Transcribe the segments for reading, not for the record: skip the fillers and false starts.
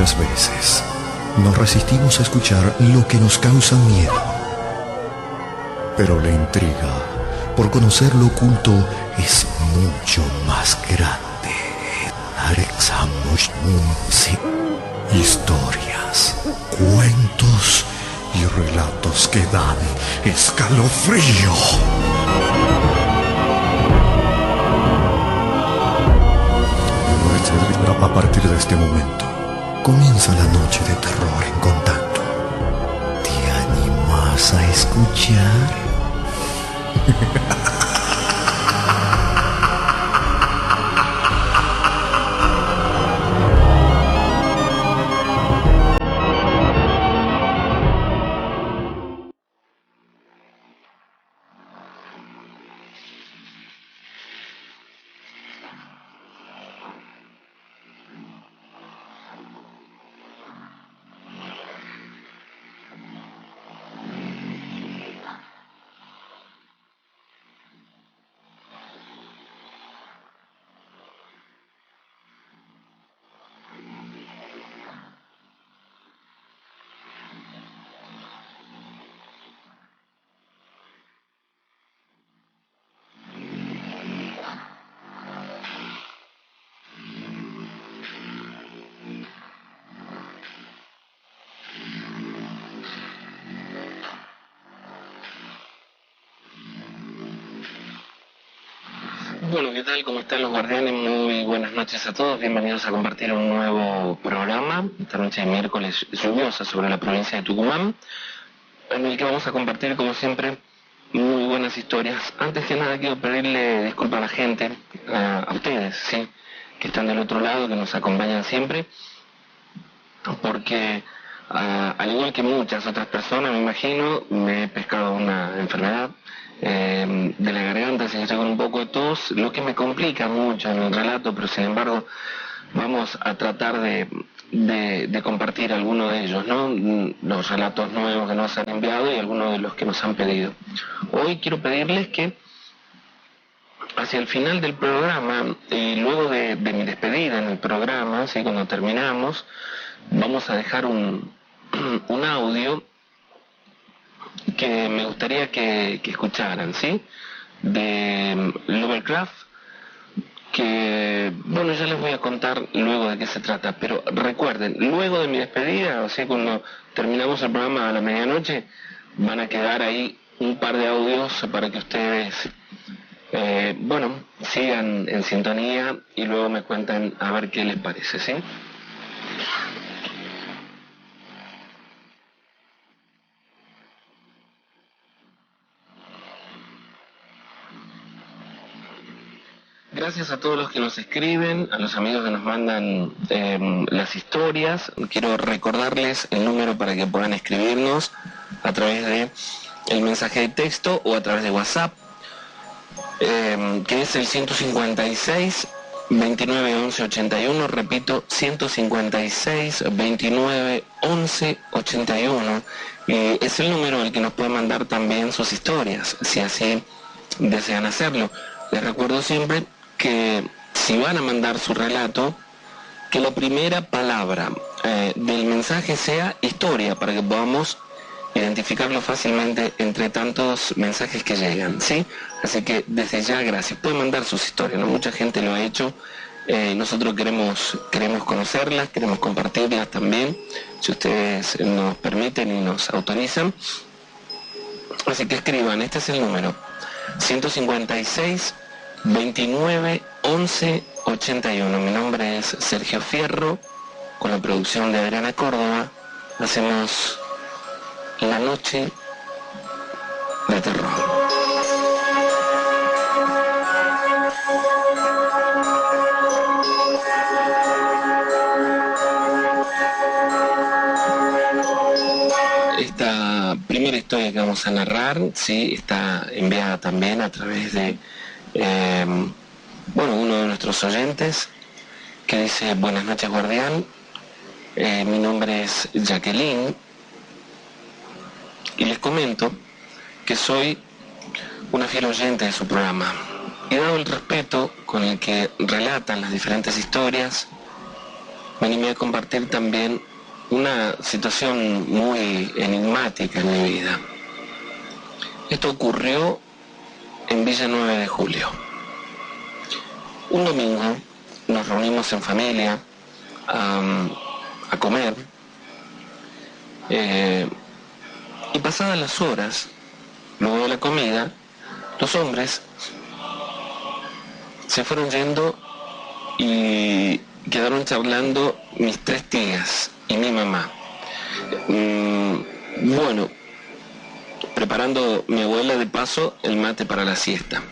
Muchas veces nos resistimos a escuchar lo que nos causa miedo. Pero la intriga por conocer lo oculto es mucho más grande. Historias, cuentos y relatos que dan escalofrío. A partir de este momento comienza la noche de terror en contacto. ¿Te animas a escuchar? Bueno, ¿qué tal? ¿Cómo están los guardianes? Muy buenas noches a todos. Bienvenidos a compartir un nuevo programa, esta noche de miércoles lluviosa sobre la provincia de Tucumán, en el que vamos a compartir, como siempre, muy buenas historias. Antes que nada, quiero pedirle disculpas a la gente, a ustedes, ¿sí?, que están del otro lado, que nos acompañan siempre, porque al igual que muchas otras personas, me imagino, me he pescado una enfermedad de la garganta, así que estoy con un poco de tos, lo que me complica mucho en el relato, pero sin embargo vamos a tratar de compartir algunos de ellos, ¿no? Los relatos nuevos que nos han enviado y algunos de los que nos han pedido. Hoy quiero pedirles que hacia el final del programa y luego de mi despedida en el programa, ¿sí?, cuando terminamos, vamos a dejar un audio que me gustaría que escucharan, ¿sí?, de Lovecraft, que, bueno, ya les voy a contar luego de qué se trata, pero recuerden, luego de mi despedida, o sea, cuando terminamos el programa a la medianoche, van a quedar ahí un par de audios para que ustedes, bueno, sigan en sintonía y luego me cuentan a ver qué les parece, ¿sí? Gracias a todos los que nos escriben, a los amigos que nos mandan las historias. Quiero recordarles el número para que puedan escribirnos a través de el mensaje de texto o a través de WhatsApp, que es el 156 29 11 81, repito, 156 29 11 81, es el número al que nos pueden mandar también sus historias, si así desean hacerlo. Les recuerdo siempre que si van a mandar su relato, que la primera palabra del mensaje sea historia, para que podamos identificarlo fácilmente entre tantos mensajes que llegan, ¿sí? Así que desde ya, gracias. Pueden mandar sus historias, ¿no? Mucha gente lo ha hecho. Nosotros queremos conocerlas, queremos compartirlas también, si ustedes nos permiten y nos autorizan. Así que escriban, este es el número: 156 29 11 81. Mi nombre es Sergio Fierro, con la producción de Adriana Córdoba. Hacemos la noche de terror. Esta primera historia que vamos a narrar, sí, está enviada también a través de uno de nuestros oyentes, que dice: buenas noches, guardián, mi nombre es Jacqueline y les comento que soy una fiel oyente de su programa, y dado el respeto con el que relatan las diferentes historias, me animé a compartir también una situación muy enigmática en mi vida. Esto ocurrió en Villa 9 de Julio. Un domingo nos reunimos en familia a comer y pasadas las horas, luego de la comida, los hombres se fueron yendo y quedaron charlando mis 3 tías y mi mamá. Bueno, preparando mi abuela de paso el mate para la siesta.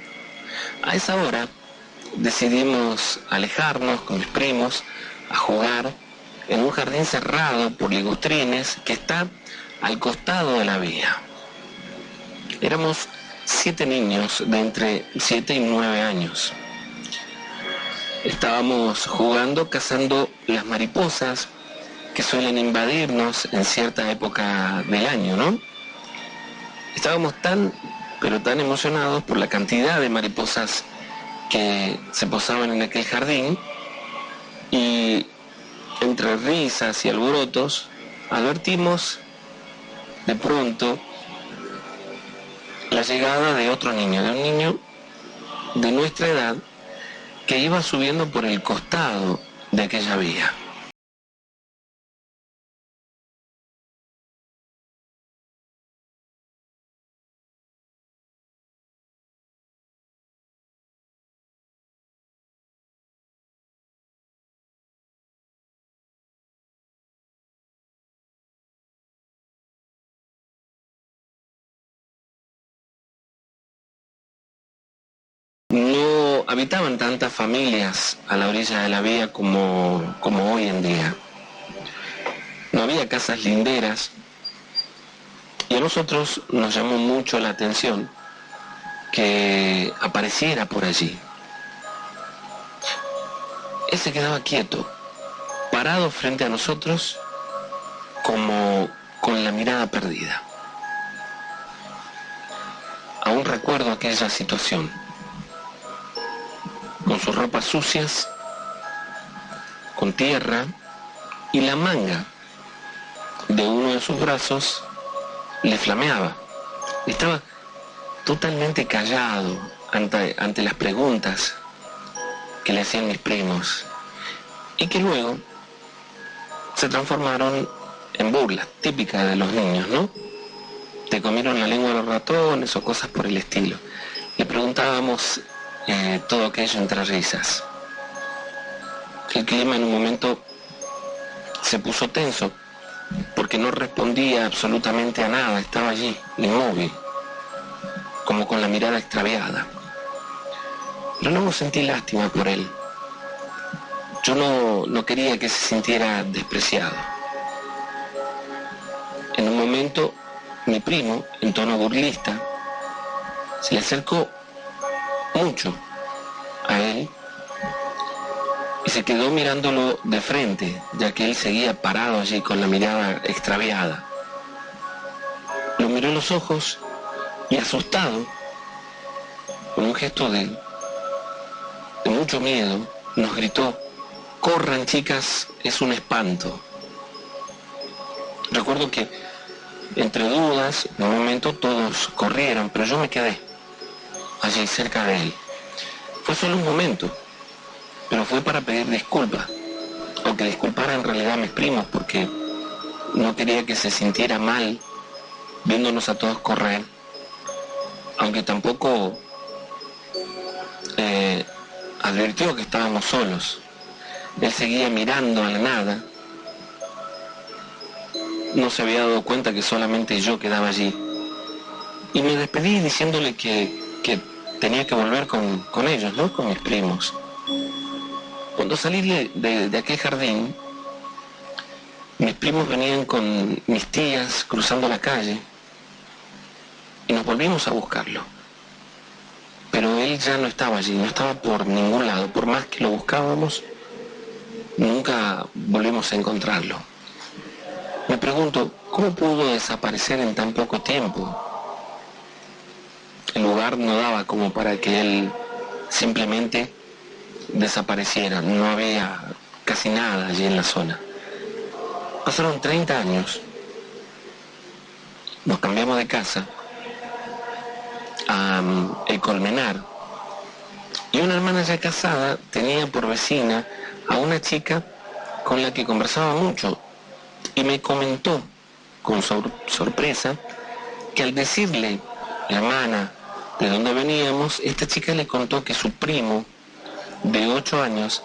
A esa hora decidimos alejarnos con mis primos a jugar en un jardín cerrado por ligustrines que está al costado de la vía. Éramos 7 niños de entre 7 y 9 años. Estábamos jugando cazando las mariposas que suelen invadirnos en cierta época del año, ¿no? Estábamos pero tan emocionados por la cantidad de mariposas que se posaban en aquel jardín, y entre risas y alborotos advertimos de pronto la llegada de otro niño, de un niño de nuestra edad que iba subiendo por el costado de aquella vía. No habitaban tantas familias a la orilla de la vía como hoy en día. No había casas linderas, y a nosotros nos llamó mucho la atención que apareciera por allí. Él se quedaba quieto, parado frente a nosotros, como con la mirada perdida. Aún recuerdo aquella situación, con sus ropas sucias, con tierra, y la manga de uno de sus brazos le flameaba. Estaba totalmente callado ante las preguntas que le hacían mis primos, y que luego se transformaron en burlas típicas de los niños, ¿no? Te comieron la lengua de los ratones o cosas por el estilo. Le preguntábamos todo aquello entre risas. El clima en un momento se puso tenso, porque no respondía absolutamente a nada, estaba allí, inmóvil, como con la mirada extraviada. Pero luego sentí lástima por él. Yo no quería que se sintiera despreciado. En un momento, mi primo, en tono burlista, se le acercó mucho a él y se quedó mirándolo de frente, ya que él seguía parado allí con la mirada extraviada. Lo miró en los ojos y, asustado, con un gesto de mucho miedo, nos gritó: «Corran, chicas, es un espanto». Recuerdo que, entre dudas, en un momento todos corrieron, pero yo me quedé allí cerca de él. Fue solo un momento, pero fue para pedir disculpas, o que disculpara en realidad a mis primos, porque no quería que se sintiera mal viéndonos a todos correr, aunque tampoco advirtió que estábamos solos. Él seguía mirando a la nada, no se había dado cuenta que solamente yo quedaba allí, y me despedí diciéndole que tenía que volver con ellos, ¿no? Con mis primos. Cuando salí de aquel jardín, mis primos venían con mis tías cruzando la calle y nos volvimos a buscarlo. Pero él ya no estaba allí, no estaba por ningún lado. Por más que lo buscábamos, nunca volvimos a encontrarlo. Me pregunto, ¿cómo pudo desaparecer en tan poco tiempo? El lugar no daba como para que él simplemente desapareciera. No había casi nada allí en la zona. Pasaron 30 años, nos cambiamos de casa a El Colmenar, y una hermana ya casada tenía por vecina a una chica con la que conversaba mucho, y me comentó con sorpresa que al decirle la hermana de dónde veníamos, esta chica le contó que su primo de 8 años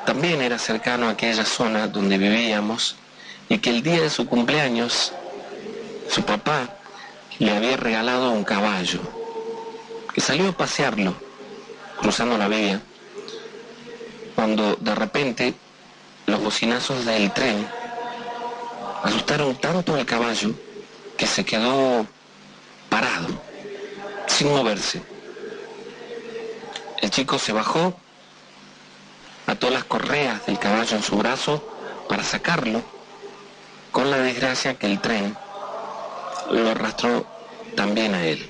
también era cercano a aquella zona donde vivíamos, y que el día de su cumpleaños su papá le había regalado un caballo, que salió a pasearlo cruzando la vía, cuando de repente los bocinazos del tren asustaron tanto al caballo que se quedó parado, sin moverse. El chico se bajó, ató las correas del caballo en su brazo para sacarlo, con la desgracia que el tren lo arrastró también a él.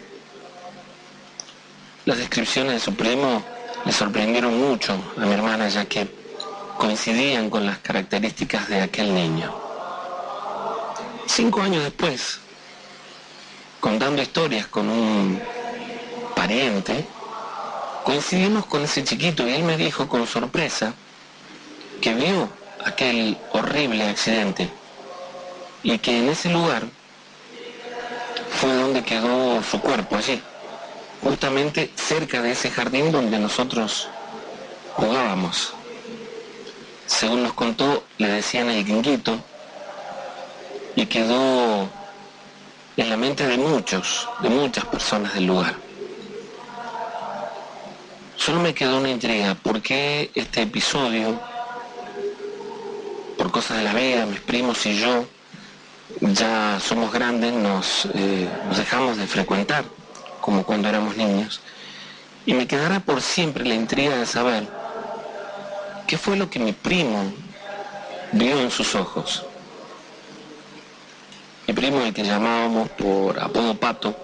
Las descripciones de su primo le sorprendieron mucho a mi hermana, ya que coincidían con las características de aquel niño. 5 años después, contando historias con un pariente, coincidimos con ese chiquito y él me dijo con sorpresa que vio aquel horrible accidente y que en ese lugar fue donde quedó su cuerpo, allí, justamente cerca de ese jardín donde nosotros jugábamos. Según nos contó, le decían el Guinguito, y quedó en la mente de muchas personas del lugar. Solo me quedó una intriga: ¿por qué este episodio, por cosas de la vida, mis primos y yo, ya somos grandes, nos dejamos de frecuentar como cuando éramos niños? Y me quedará por siempre la intriga de saber qué fue lo que mi primo vio en sus ojos. Mi primo, el que llamábamos por apodo Pato,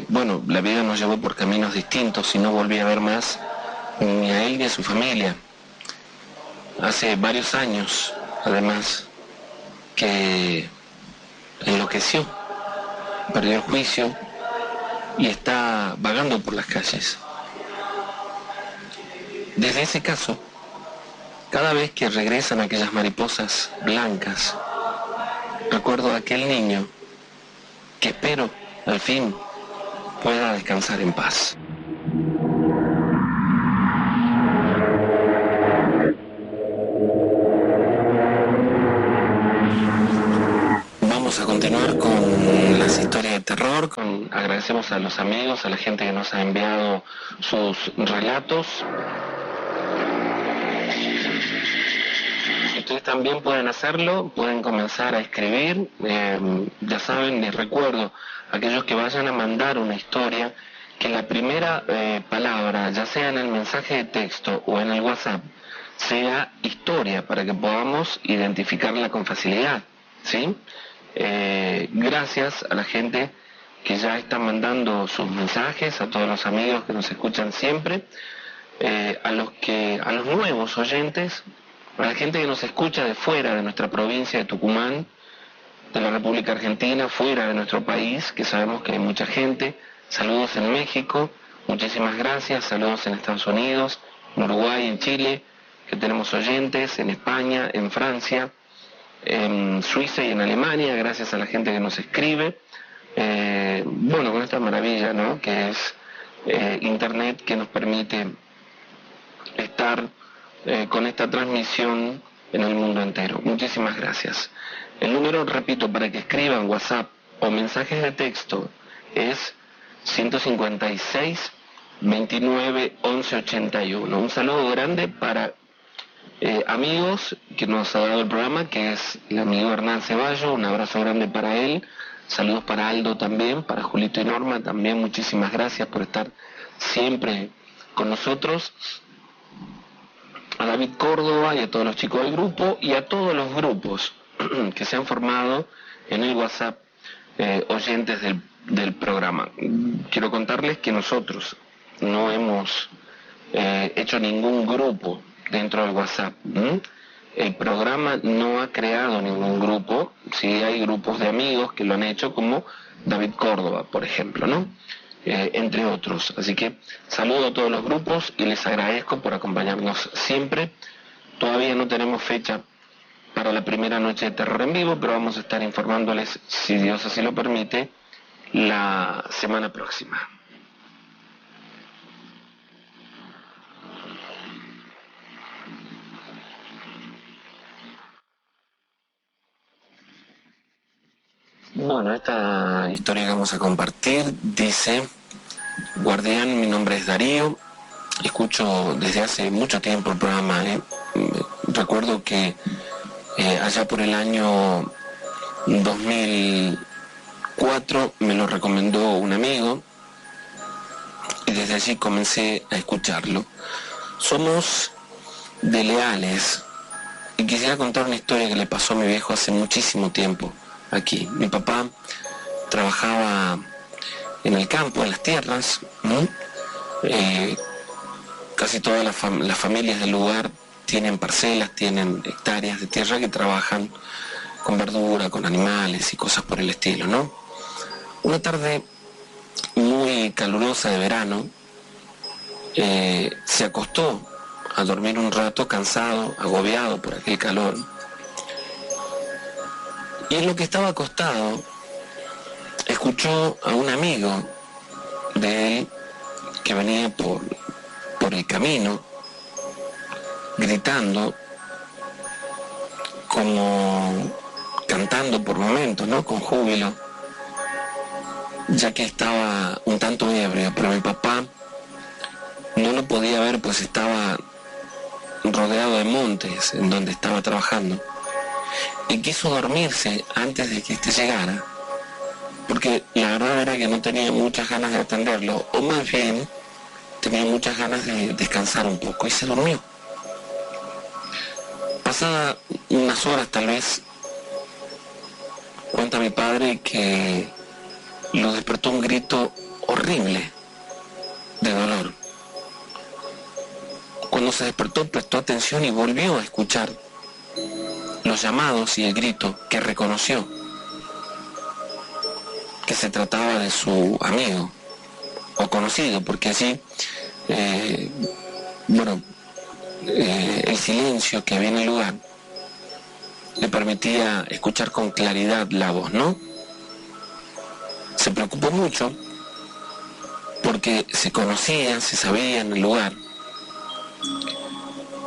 bueno, la vida nos llevó por caminos distintos y no volví a ver más ni a él ni a su familia. Hace varios años, además, que enloqueció, perdió el juicio y está vagando por las calles. Desde ese caso, cada vez que regresan aquellas mariposas blancas, recuerdo a aquel niño que espero al fin pueda descansar en paz. Vamos a continuar con las historias de terror. Agradecemos a los amigos, a la gente que nos ha enviado sus relatos. Ustedes también pueden hacerlo, pueden comenzar a escribir. Ya saben, les recuerdo, aquellos que vayan a mandar una historia, que la primera palabra, ya sea en el mensaje de texto o en el WhatsApp, sea historia, para que podamos identificarla con facilidad, ¿sí? Gracias a la gente que ya está mandando sus mensajes, a todos los amigos que nos escuchan siempre, a los nuevos oyentes, a la gente que nos escucha de fuera de nuestra provincia de Tucumán, de la República Argentina, fuera de nuestro país, que sabemos que hay mucha gente. Saludos en México, muchísimas gracias. Saludos en Estados Unidos, en Uruguay, en Chile, que tenemos oyentes, en España, en Francia, en Suiza y en Alemania, gracias a la gente que nos escribe. Bueno, con esta maravilla, ¿no?, que es Internet, que nos permite estar con esta transmisión en el mundo entero. Muchísimas gracias. El número, repito, para que escriban WhatsApp o mensajes de texto es 156 29 11 81. Un saludo grande para amigos que nos ha dado el programa, que es el amigo Hernán Ceballo. Un abrazo grande para él. Saludos para Aldo también, para Julito y Norma también. Muchísimas gracias por estar siempre con nosotros. A David Córdoba y a todos los chicos del grupo y a todos los grupos que se han formado en el WhatsApp, oyentes del programa. Quiero contarles que nosotros no hemos hecho ningún grupo dentro del WhatsApp. El programa no ha creado ningún grupo, sí hay grupos de amigos que lo han hecho, como David Córdoba, por ejemplo, ¿no? Entre otros. Así que saludo a todos los grupos y les agradezco por acompañarnos siempre. Todavía no tenemos fecha para la primera noche de terror en vivo, pero vamos a estar informándoles, si Dios así lo permite, la semana próxima. Bueno, esta historia que vamos a compartir dice: Guardián, mi nombre es Darío, escucho desde hace mucho tiempo el programa. Recuerdo que allá por el año 2004 me lo recomendó un amigo y desde allí comencé a escucharlo. Somos de Leales y quisiera contar una historia que le pasó a mi viejo hace muchísimo tiempo aquí. Mi papá trabajaba en el campo, en las tierras, ¿no? Casi todas las familias del lugar tienen parcelas, tienen hectáreas de tierra que trabajan con verdura, con animales y cosas por el estilo, ¿no? Una tarde muy calurosa de verano, se acostó a dormir un rato, cansado, agobiado por aquel calor. Y en lo que estaba acostado, escuchó a un amigo de él que venía por el camino, gritando, como cantando por momentos, ¿no? Con júbilo, ya que estaba un tanto ebrio, pero mi papá no lo podía ver, pues estaba rodeado de montes en donde estaba trabajando, y quiso dormirse antes de que éste llegara, porque la verdad era que no tenía muchas ganas de atenderlo, o más bien tenía muchas ganas de descansar un poco, y se durmió. Pasadas unas horas tal vez, cuenta mi padre que lo despertó un grito horrible de dolor. Cuando se despertó, prestó atención y volvió a escuchar los llamados y el grito, que reconoció que se trataba de su amigo o conocido, porque allí, el silencio que había en el lugar le permitía escuchar con claridad la voz, ¿no? Se preocupó mucho porque se conocía, se sabía en el lugar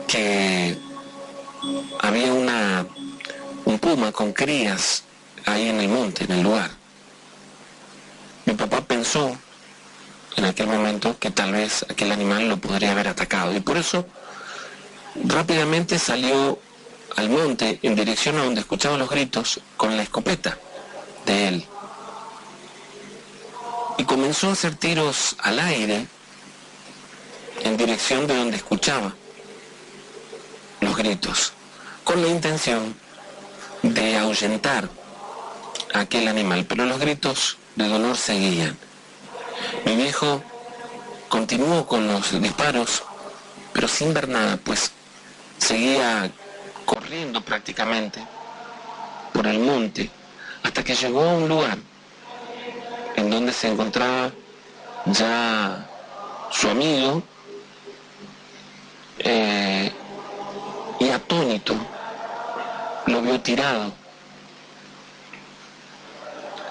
que había un puma con crías ahí en el monte, en el lugar. Mi papá pensó en aquel momento que tal vez aquel animal lo podría haber atacado, y por eso rápidamente salió al monte en dirección a donde escuchaba los gritos con la escopeta de él, y comenzó a hacer tiros al aire en dirección de donde escuchaba los gritos, con la intención de ahuyentar a aquel animal, pero los gritos de dolor seguían. Mi viejo continuó con los disparos, pero sin ver nada, pues seguía corriendo prácticamente por el monte, hasta que llegó a un lugar en donde se encontraba ya su amigo, y atónito lo vio tirado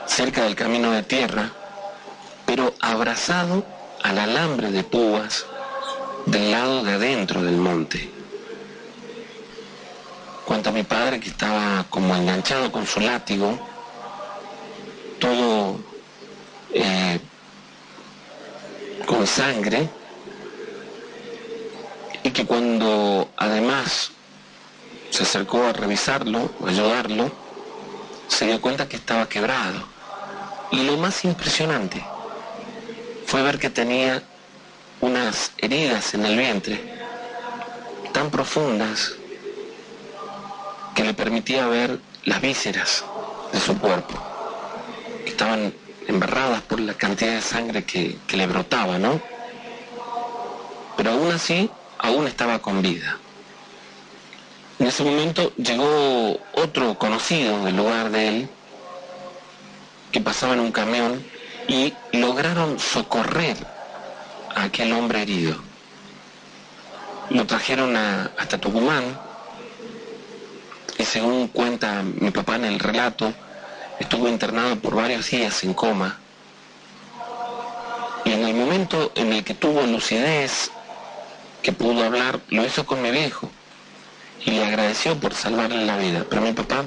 cerca del camino de tierra, pero abrazado al alambre de púas del lado de adentro del monte. Cuenta mi padre que estaba como enganchado con su látigo, todo con sangre, y que cuando además se acercó a revisarlo, a ayudarlo, se dio cuenta que estaba quebrado. Y lo más impresionante fue ver que tenía unas heridas en el vientre tan profundas que le permitía ver las vísceras de su cuerpo, que estaban embarradas por la cantidad de sangre que le brotaba, ¿no? Pero aún así, aún estaba con vida. En ese momento llegó otro conocido del lugar de él, que pasaba en un camión, y lograron socorrer a aquel hombre herido. Lo trajeron hasta Tucumán, y según cuenta mi papá en el relato, estuvo internado por varios días en coma. Y en el momento en el que tuvo lucidez, que pudo hablar, lo hizo con mi viejo y le agradeció por salvarle la vida. Pero mi papá,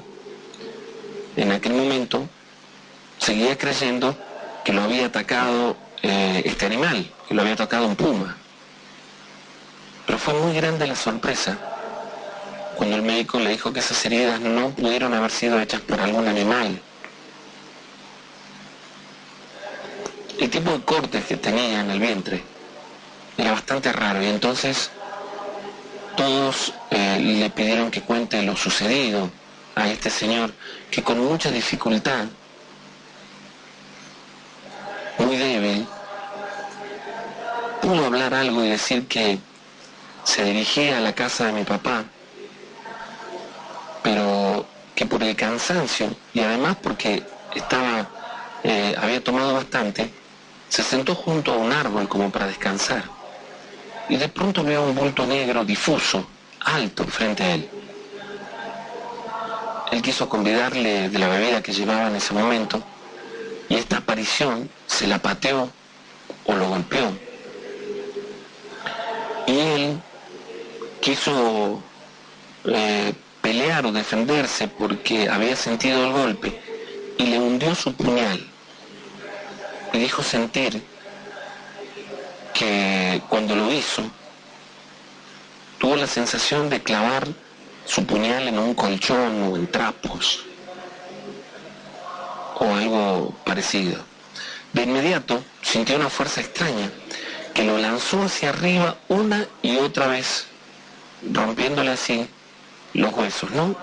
en aquel momento, seguía creyendo que lo había atacado este animal, que lo había atacado un puma. Pero fue muy grande la sorpresa cuando el médico le dijo que esas heridas no pudieron haber sido hechas por algún animal. El tipo de cortes que tenía en el vientre era bastante raro, y entonces todos le pidieron que cuente lo sucedido a este señor, que con mucha dificultad, muy débil, pudo hablar algo y decir que se dirigía a la casa de mi papá, pero que por el cansancio y además porque había tomado bastante, se sentó junto a un árbol como para descansar, y de pronto vio un bulto negro difuso, alto, frente a él. Él quiso convidarle de la bebida que llevaba en ese momento, y esta aparición se la pateó o lo golpeó. Y él quiso pelear o defenderse porque había sentido el golpe, y le hundió su puñal. Y dijo sentir que cuando lo hizo, tuvo la sensación de clavar su puñal en un colchón o en trapos o algo parecido. De inmediato sintió una fuerza extraña que lo lanzó hacia arriba una y otra vez, rompiéndole así los huesos, ¿no?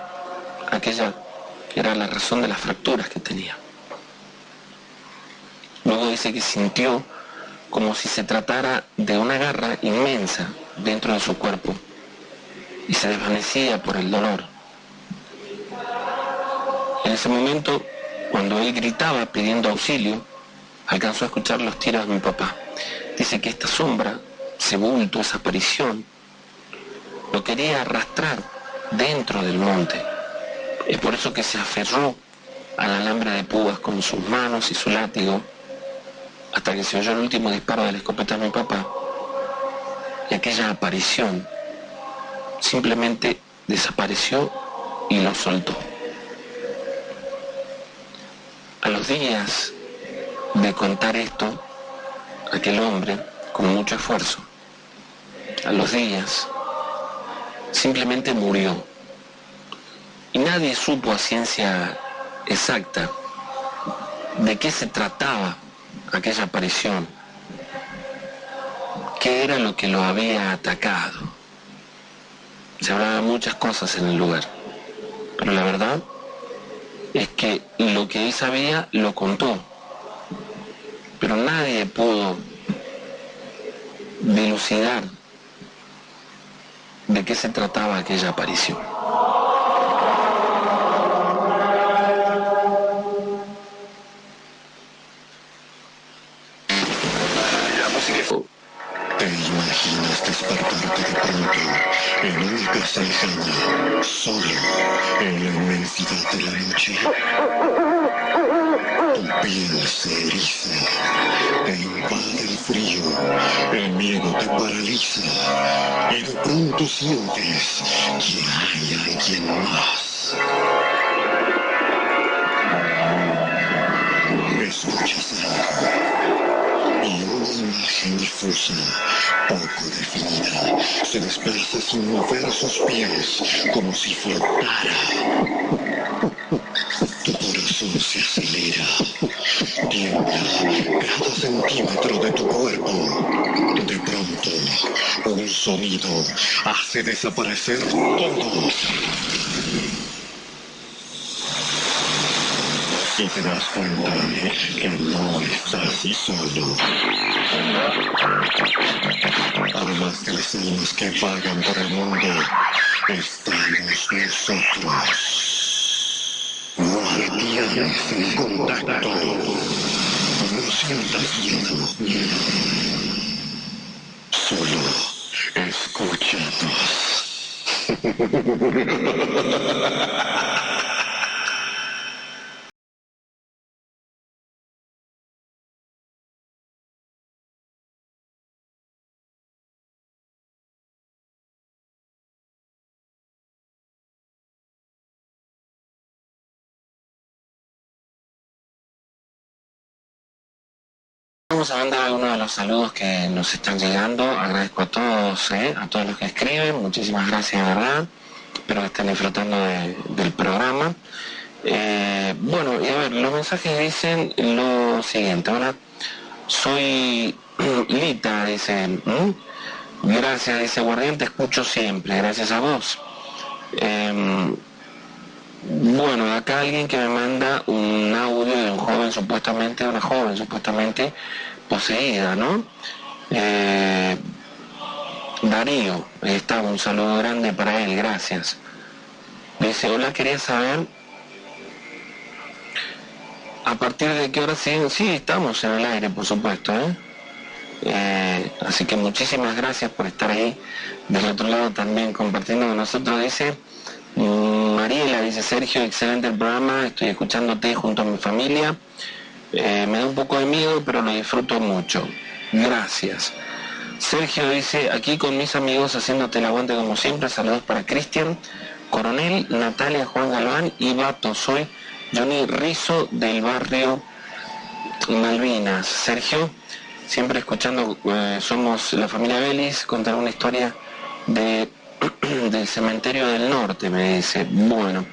Aquella era la razón de las fracturas que tenía. Luego dice que sintió como si se tratara de una garra inmensa dentro de su cuerpo, y se desvanecía por el dolor. En ese momento, cuando él gritaba pidiendo auxilio, alcanzó a escuchar los tiros de mi papá. Dice que esta sombra, ese bulto, esa aparición, lo quería arrastrar dentro del monte. Es por eso que se aferró al alambre de púas con sus manos y su látigo, hasta que se oyó el último disparo de la escopeta de mi papá, y aquella aparición simplemente desapareció y lo soltó. A los días de contar esto, aquel hombre, con mucho esfuerzo, a los días, simplemente murió. Y nadie supo a ciencia exacta de qué se trataba aquella aparición, qué era lo que lo había atacado. Se hablaban muchas cosas en el lugar, pero la verdad es que lo que él sabía lo contó, pero nadie pudo dilucidar de qué se trataba aquella aparición. ¿Te imaginas despertarte de pronto en una casa lejana, solo en la inmensidad de la noche? Tu piel se eriza, te invade el frío, el miedo te paraliza y de pronto sientes que hay alguien más. Escuchas algo y una imagen difusa, poco definida, se desplaza sin mover sus pies, como si flotara. Tu corazón se acelera, tiembla cada centímetro de tu cuerpo. De pronto, un sonido hace desaparecer todo. Y te das cuenta que no estás solo. Además de las almas que vagan por el mundo, está hermanos nosotros. No detienes el contacto. No sientas miedo. Solo escúchanos. Vamos a mandar algunos de los saludos que nos están llegando. Agradezco a todos los que escriben. Muchísimas gracias, de verdad. Espero que estén disfrutando del programa. Bueno, y a ver, los mensajes dicen lo siguiente. Hola, soy Lita, dice. Gracias, dice Guardián, te escucho siempre. Gracias a vos. Bueno, acá alguien que me manda un audio de un joven supuestamente, una joven supuestamente poseída, ¿no? Darío, ahí está, un saludo grande para él, gracias. Dice, hola, quería saber a partir de qué hora siguen. Sí, estamos en el aire, por supuesto, así que muchísimas gracias por estar ahí del otro lado también compartiendo con nosotros. Dice Mariela, dice Sergio, excelente el programa, estoy escuchándote junto a mi familia, me da un poco de miedo pero lo disfruto mucho, gracias. Sergio dice, aquí con mis amigos haciéndote el aguante como siempre, saludos para Cristian, Coronel, Natalia, Juan Galván y Bato, soy Johnny Rizzo del barrio Malvinas. Sergio, siempre escuchando, somos la familia Vélez, contar una historia del cementerio del norte, me dice. Bueno,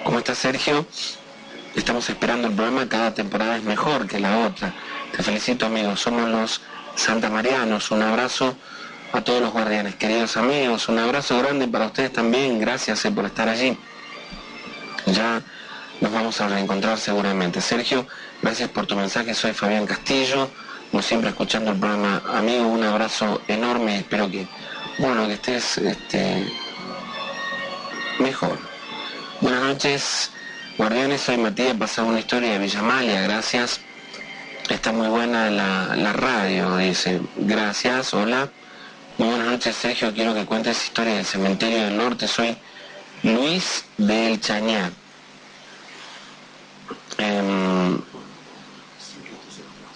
¿cómo está Sergio? Estamos esperando el programa, cada temporada es mejor que la otra. Te felicito, amigos, somos los santamarianos. Un abrazo a todos los guardianes, queridos amigos, un abrazo grande para ustedes también, gracias por estar allí. Ya nos vamos a reencontrar seguramente. Sergio, gracias por tu mensaje, soy Fabián Castillo, como siempre escuchando el programa. Amigo, un abrazo enorme, espero que estés mejor. Buenas noches, guardianes, soy Matías, pasaba una historia de Villamalia, gracias. Está muy buena la radio, dice. Gracias, hola. Muy buenas noches, Sergio, quiero que cuentes historia del cementerio del norte, soy Luis del Chañar.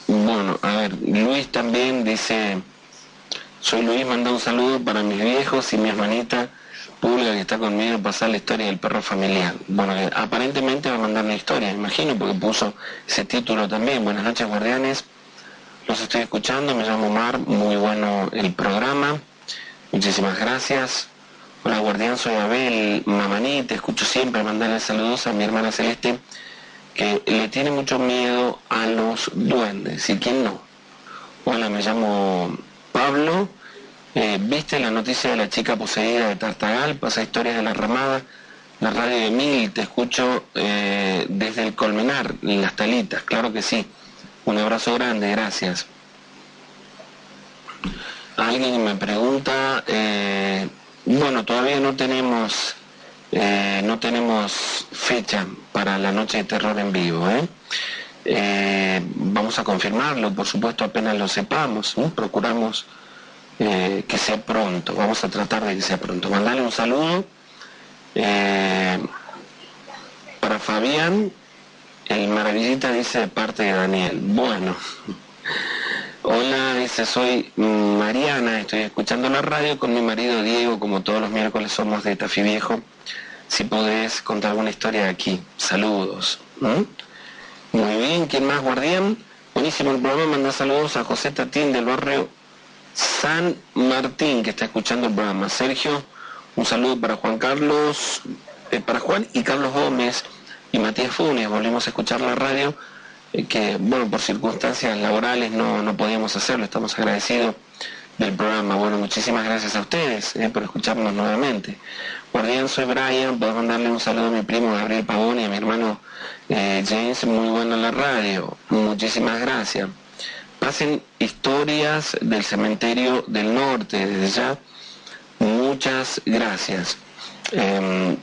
Bueno, a ver, Luis también dice, soy Luis, manda un saludo para mis viejos y mi hermanita pública que está conmigo, pasar la historia del perro familiar. Bueno, aparentemente va a mandar una historia, imagino, porque puso ese título también. Buenas noches, guardianes, los estoy escuchando, me llamo Mar, muy bueno el programa, muchísimas gracias. Hola, guardián, soy Abel Mamaní, te escucho siempre, mandarle saludos a mi hermana Celeste, que le tiene mucho miedo a los duendes, ¿y quién no? Hola, me llamo Pablo, ¿viste la noticia de la chica poseída de Tartagal? Pasa historias de la ramada, la radio de Mil, te escucho desde el Colmenar, Las Talitas, claro que sí. Un abrazo grande, gracias. Alguien me pregunta, bueno, todavía no tenemos fecha para la noche de terror en vivo, vamos a confirmarlo, por supuesto, apenas lo sepamos, procuramos que sea pronto, vamos a tratar de que sea pronto. Mandale un saludo para Fabián, el Maravillita dice de parte de Daniel. Bueno, hola, dice, soy Mariana, estoy escuchando la radio con mi marido Diego, como todos los miércoles somos de Tafí Viejo. Si podés contar alguna historia de aquí, saludos. Muy bien, ¿quién más, guardián? Buenísimo el programa, manda saludos a José Tatín del barrio San Martín, que está escuchando el programa. Sergio, un saludo para Juan Carlos, para Juan y Carlos Gómez y Matías Funes. Volvimos a escuchar la radio, que bueno, por circunstancias laborales no podíamos hacerlo, estamos agradecidos del programa. Bueno, muchísimas gracias a ustedes por escucharnos nuevamente. Guardián, soy Brian, puedo mandarle un saludo a mi primo Gabriel Pavón y a mi hermano James, muy bueno en la radio, muchísimas gracias. Pasen historias del cementerio del norte, desde ya, muchas gracias. Un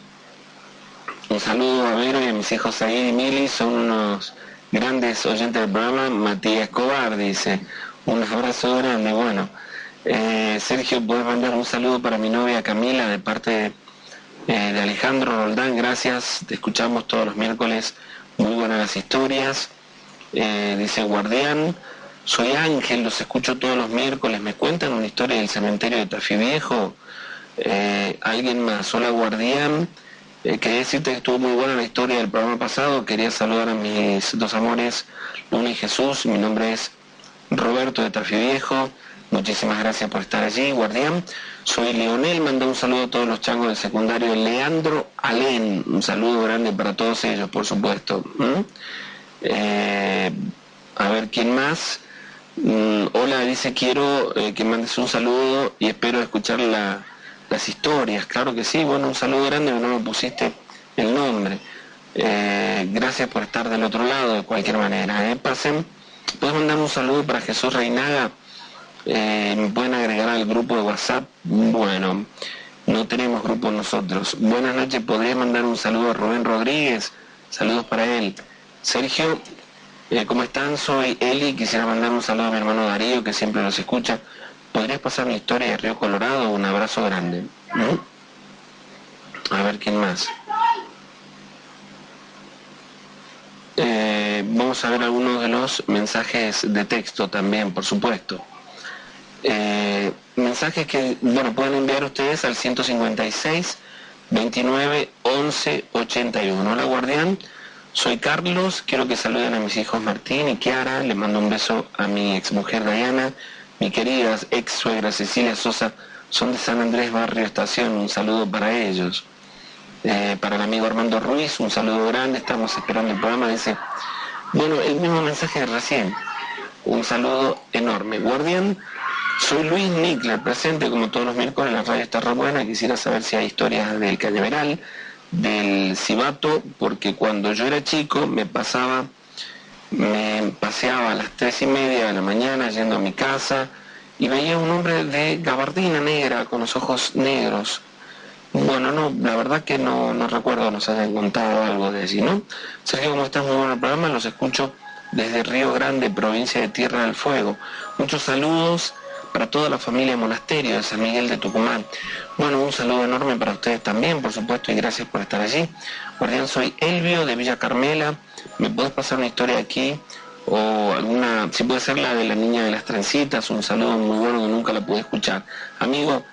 saludo a Vero y a mis hijos Said y Mili, son unos grandes oyentes del programa. Matías Escobar dice, un abrazo grande. Bueno, Sergio, puedes mandar un saludo para mi novia Camila de parte de Alejandro Roldán, gracias, te escuchamos todos los miércoles, muy buenas las historias. Dice Guardián, soy Ángel, los escucho todos los miércoles, me cuentan una historia del cementerio de Tafí Viejo. Alguien más, hola Guardián. Quería decirte que estuvo muy buena la historia del programa pasado. Quería saludar a mis dos amores, Luna y Jesús. Mi nombre es Roberto de Tafí Viejo. Muchísimas gracias por estar allí, Guardián. Soy Leonel, manda un saludo a todos los changos del secundario. Leandro Alén, un saludo grande para todos ellos, por supuesto. A ver, ¿quién más? Hola, dice, quiero que mandes un saludo y espero escuchar las historias. Claro que sí, bueno, un saludo grande, pero no me pusiste el nombre. Gracias por estar del otro lado, de cualquier manera. Pasen, puedes mandar un saludo para Jesús Reinaga. Me pueden agregar al grupo de WhatsApp. Bueno, no tenemos grupo nosotros. Buenas noches, podría mandar un saludo a Rubén Rodríguez. Saludos para él. Sergio, ¿cómo están? Soy Eli, quisiera mandar un saludo a mi hermano Darío, que siempre los escucha. ¿Podrías pasar mi historia de Río Colorado? Un abrazo grande. A ver, ¿quién más? Vamos a ver algunos de los mensajes de texto también, por supuesto. Mensajes que, bueno, pueden enviar ustedes al 156 29 11 81. Hola Guardián, soy Carlos, quiero que saluden a mis hijos Martín y Kiara, le mando un beso a mi exmujer Diana, mi querida ex suegra Cecilia Sosa, son de San Andrés Barrio Estación, un saludo para ellos. Para el amigo Armando Ruiz, un saludo grande, estamos esperando el programa, dice, bueno, el mismo mensaje de recién, un saludo enorme. Guardián, soy Luis Nickler, presente como todos los miércoles en la radio Está Buena. Quisiera saber si hay historias del Cañaveral, del Cibato, porque cuando yo era chico me paseaba a las 3:30 de la mañana yendo a mi casa y veía un hombre de gabardina negra con los ojos negros. Bueno, no, la verdad que no recuerdo nos hayan contado algo de allí, ¿no? Sergio, ¿cómo estás? Muy bueno el programa, los escucho desde Río Grande, provincia de Tierra del Fuego. Muchos saludos para toda la familia Monasterio de San Miguel de Tucumán. Bueno, un saludo enorme para ustedes también, por supuesto, y gracias por estar allí. Guardián, soy Elvio de Villa Carmela. ¿Me puedes pasar una historia aquí? O alguna, si puede ser la de la niña de las trencitas, un saludo muy bueno que nunca la pude escuchar. Amigo,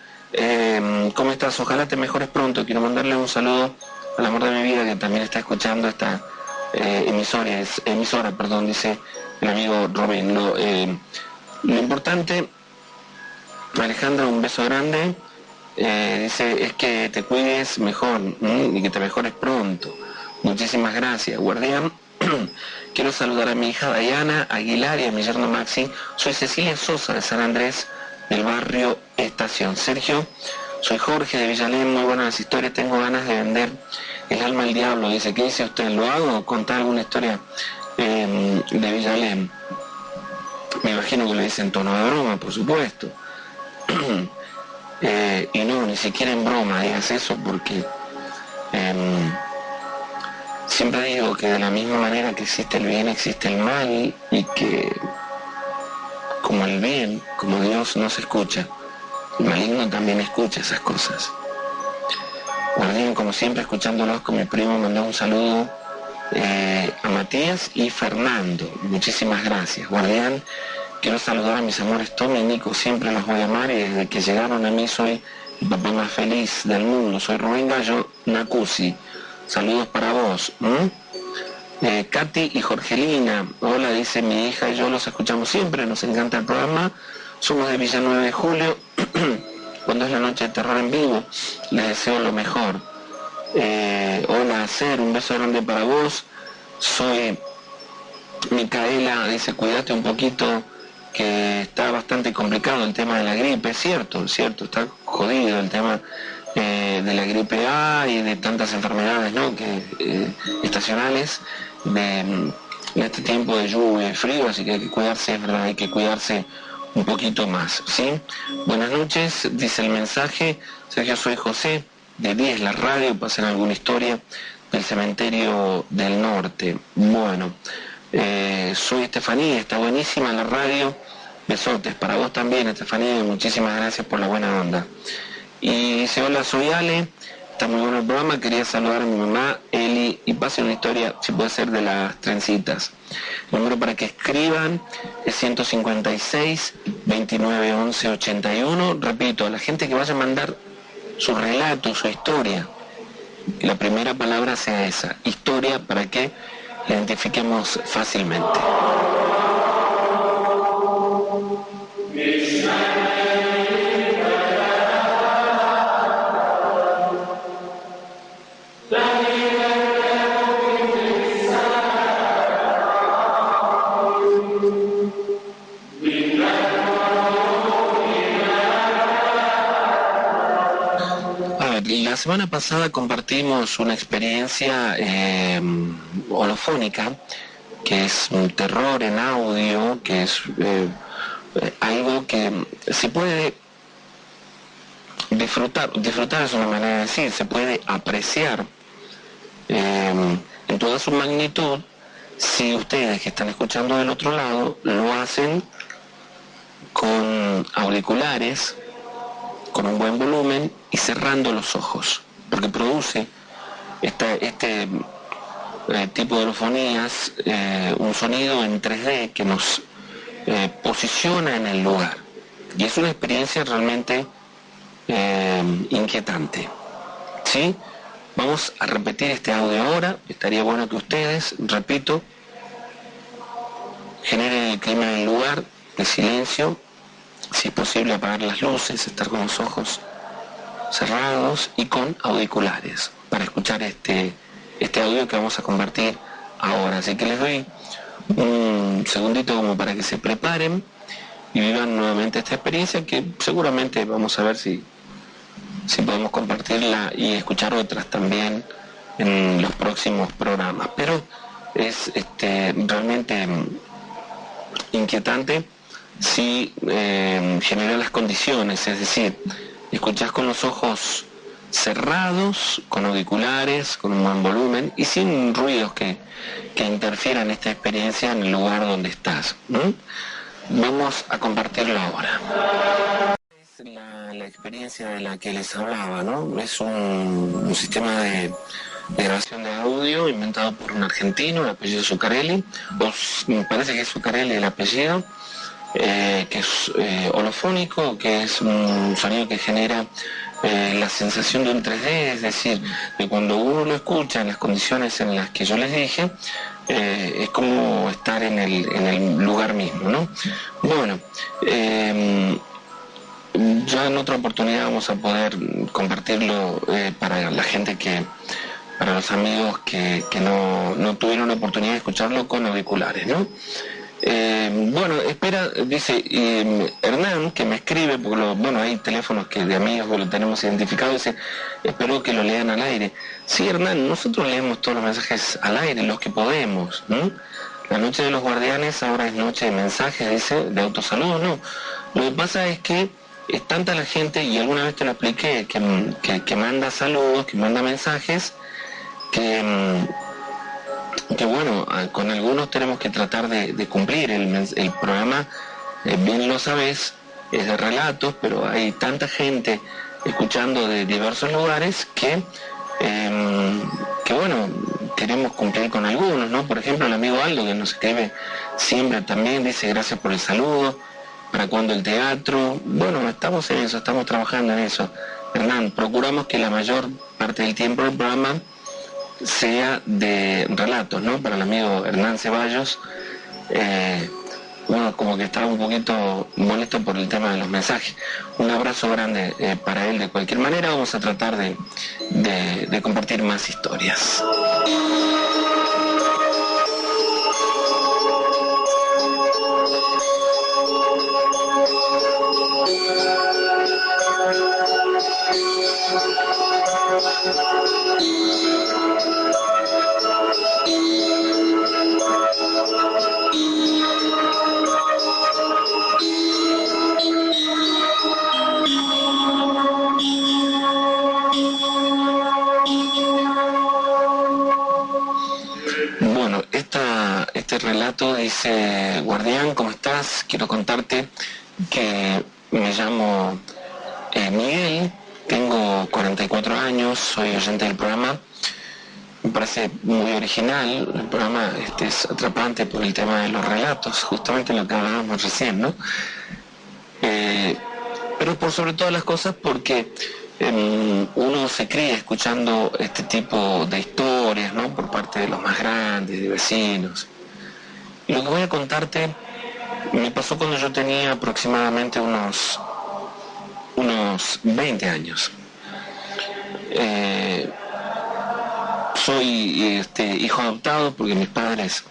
¿cómo estás? Ojalá te mejores pronto. Quiero mandarle un saludo al amor de mi vida que también está escuchando esta emisora, dice el amigo Robin. Lo importante, Alejandra, un beso grande. Dice, es que te cuides mejor y que te mejores pronto. Muchísimas gracias, Guardián. Quiero saludar a mi hija Diana Aguilar y a mi yerno Maxi. Soy Cecilia Sosa de San Andrés, del barrio Estación. Sergio, soy Jorge de Villalén, muy buenas las historias, tengo ganas de vender el alma al diablo. Dice, ¿qué dice usted? ¿Lo hago? ¿Contar alguna historia de Villalén? Me imagino que lo dice en tono de broma, por supuesto. Y no, ni siquiera en broma digas eso, porque siempre digo que de la misma manera que existe el bien, existe el mal, y que como el bien, como Dios no se escucha, el maligno también escucha esas cosas. Guardián, como siempre, escuchándolos con mi primo, mandó un saludo a Matías y Fernando. Muchísimas gracias, Guardián. Quiero saludar a mis amores Tommy y Nico, siempre los voy a amar y desde que llegaron a mí soy el papá más feliz del mundo. Soy Rubén Gallo Nacusi. Saludos para vos. Katy y Jorgelina, hola, dice mi hija y yo los escuchamos siempre, nos encanta el programa. Somos de Villa 9 de Julio, cuando es la noche de terror en vivo, les deseo lo mejor. Hola, Ser, un beso grande para vos. Soy Micaela, dice, cuídate un poquito, que está bastante complicado el tema de la gripe, cierto, está jodido el tema de la gripe A y de tantas enfermedades, ¿no?, que estacionales de este tiempo de lluvia y frío, así que hay que cuidarse, es verdad, hay que cuidarse un poquito más, ¿sí? Buenas noches, dice el mensaje, Sergio, soy José, de 10 la radio, pasen alguna historia del cementerio del norte. Bueno, soy Estefanía, está buenísima la radio. Besotes para vos también, Estefanía, y muchísimas gracias por la buena onda. Y dice, hola, soy Ale, está muy bueno el programa, quería saludar a mi mamá, Eli, y pase una historia, si puede ser, de las trencitas. El número para que escriban es 156 29 11 81. Repito, a la gente que vaya a mandar su relato, su historia, y la primera palabra sea esa, historia, para que la identifiquemos fácilmente. La semana pasada compartimos una experiencia holofónica, que es un terror en audio, que es algo que se puede disfrutar es una manera de decir, se puede apreciar en toda su magnitud si ustedes que están escuchando del otro lado lo hacen con auriculares, con un buen volumen y cerrando los ojos, porque produce este tipo de holofonías un sonido en 3D que nos posiciona en el lugar, y es una experiencia realmente inquietante. ¿Sí? Vamos a repetir este audio ahora. Estaría bueno que ustedes, repito, generen el clima en el lugar de silencio. Si es posible, apagar las luces, estar con los ojos cerrados y con auriculares para escuchar este audio que vamos a compartir ahora. Así que les doy un segundito como para que se preparen y vivan nuevamente esta experiencia, que seguramente vamos a ver si podemos compartirla y escuchar otras también en los próximos programas. Pero es realmente inquietante si genera las condiciones, es decir, escuchás con los ojos cerrados, con auriculares, con un buen volumen y sin ruidos que interfieran esta experiencia en el lugar donde estás, ¿no? Vamos a compartirlo ahora. Es la experiencia de la que les hablaba, ¿no? Es un sistema de grabación de audio inventado por un argentino, el apellido Zuccarelli, me parece que es Zuccarelli el apellido, que es holofónico, que es un sonido que genera la sensación de un 3D, es decir, que cuando uno lo escucha en las condiciones en las que yo les dije, es como estar en el lugar mismo, ¿no? Bueno, ya en otra oportunidad vamos a poder compartirlo para la gente para los amigos que no tuvieron la oportunidad de escucharlo con auriculares, ¿no? Bueno, espera, dice Hernán, que me escribe, porque hay teléfonos de amigos que lo tenemos identificado, dice, espero que lo lean al aire. Sí, Hernán, nosotros leemos todos los mensajes al aire, los que podemos, ¿no? La noche de los guardianes ahora es noche de mensajes, dice, de autosaludos, no. Lo que pasa es que es tanta la gente, y alguna vez te lo expliqué, que manda saludos, que manda mensajes, que bueno, con algunos tenemos que tratar de cumplir. El programa, bien lo sabes, es de relatos, pero hay tanta gente escuchando de diversos lugares que bueno, queremos cumplir con algunos, ¿no? Por ejemplo, el amigo Aldo, que nos escribe siempre también, dice gracias por el saludo, ¿para cuándo el teatro? Bueno, estamos en eso, estamos trabajando en eso. Hernán, procuramos que la mayor parte del tiempo del programa sea de relatos, ¿no? Para el amigo Hernán Ceballos, bueno, como que estaba un poquito molesto por el tema de los mensajes. Un abrazo grande para él de cualquier manera. Vamos a tratar de compartir más historias. este relato dice: Guardián, ¿cómo estás? Quiero contarte que me llamo Miguel, tengo 44 años, soy oyente del programa. Me parece muy original, el programa es atrapante por el tema de los relatos, justamente lo que hablábamos recién, ¿no? Pero por sobre todas las cosas porque uno se cría escuchando este tipo de historias, ¿no? Por parte de los más grandes, de vecinos. Y lo que voy a contarte me pasó cuando yo tenía aproximadamente unos 20 años. Soy hijo adoptado porque mis padres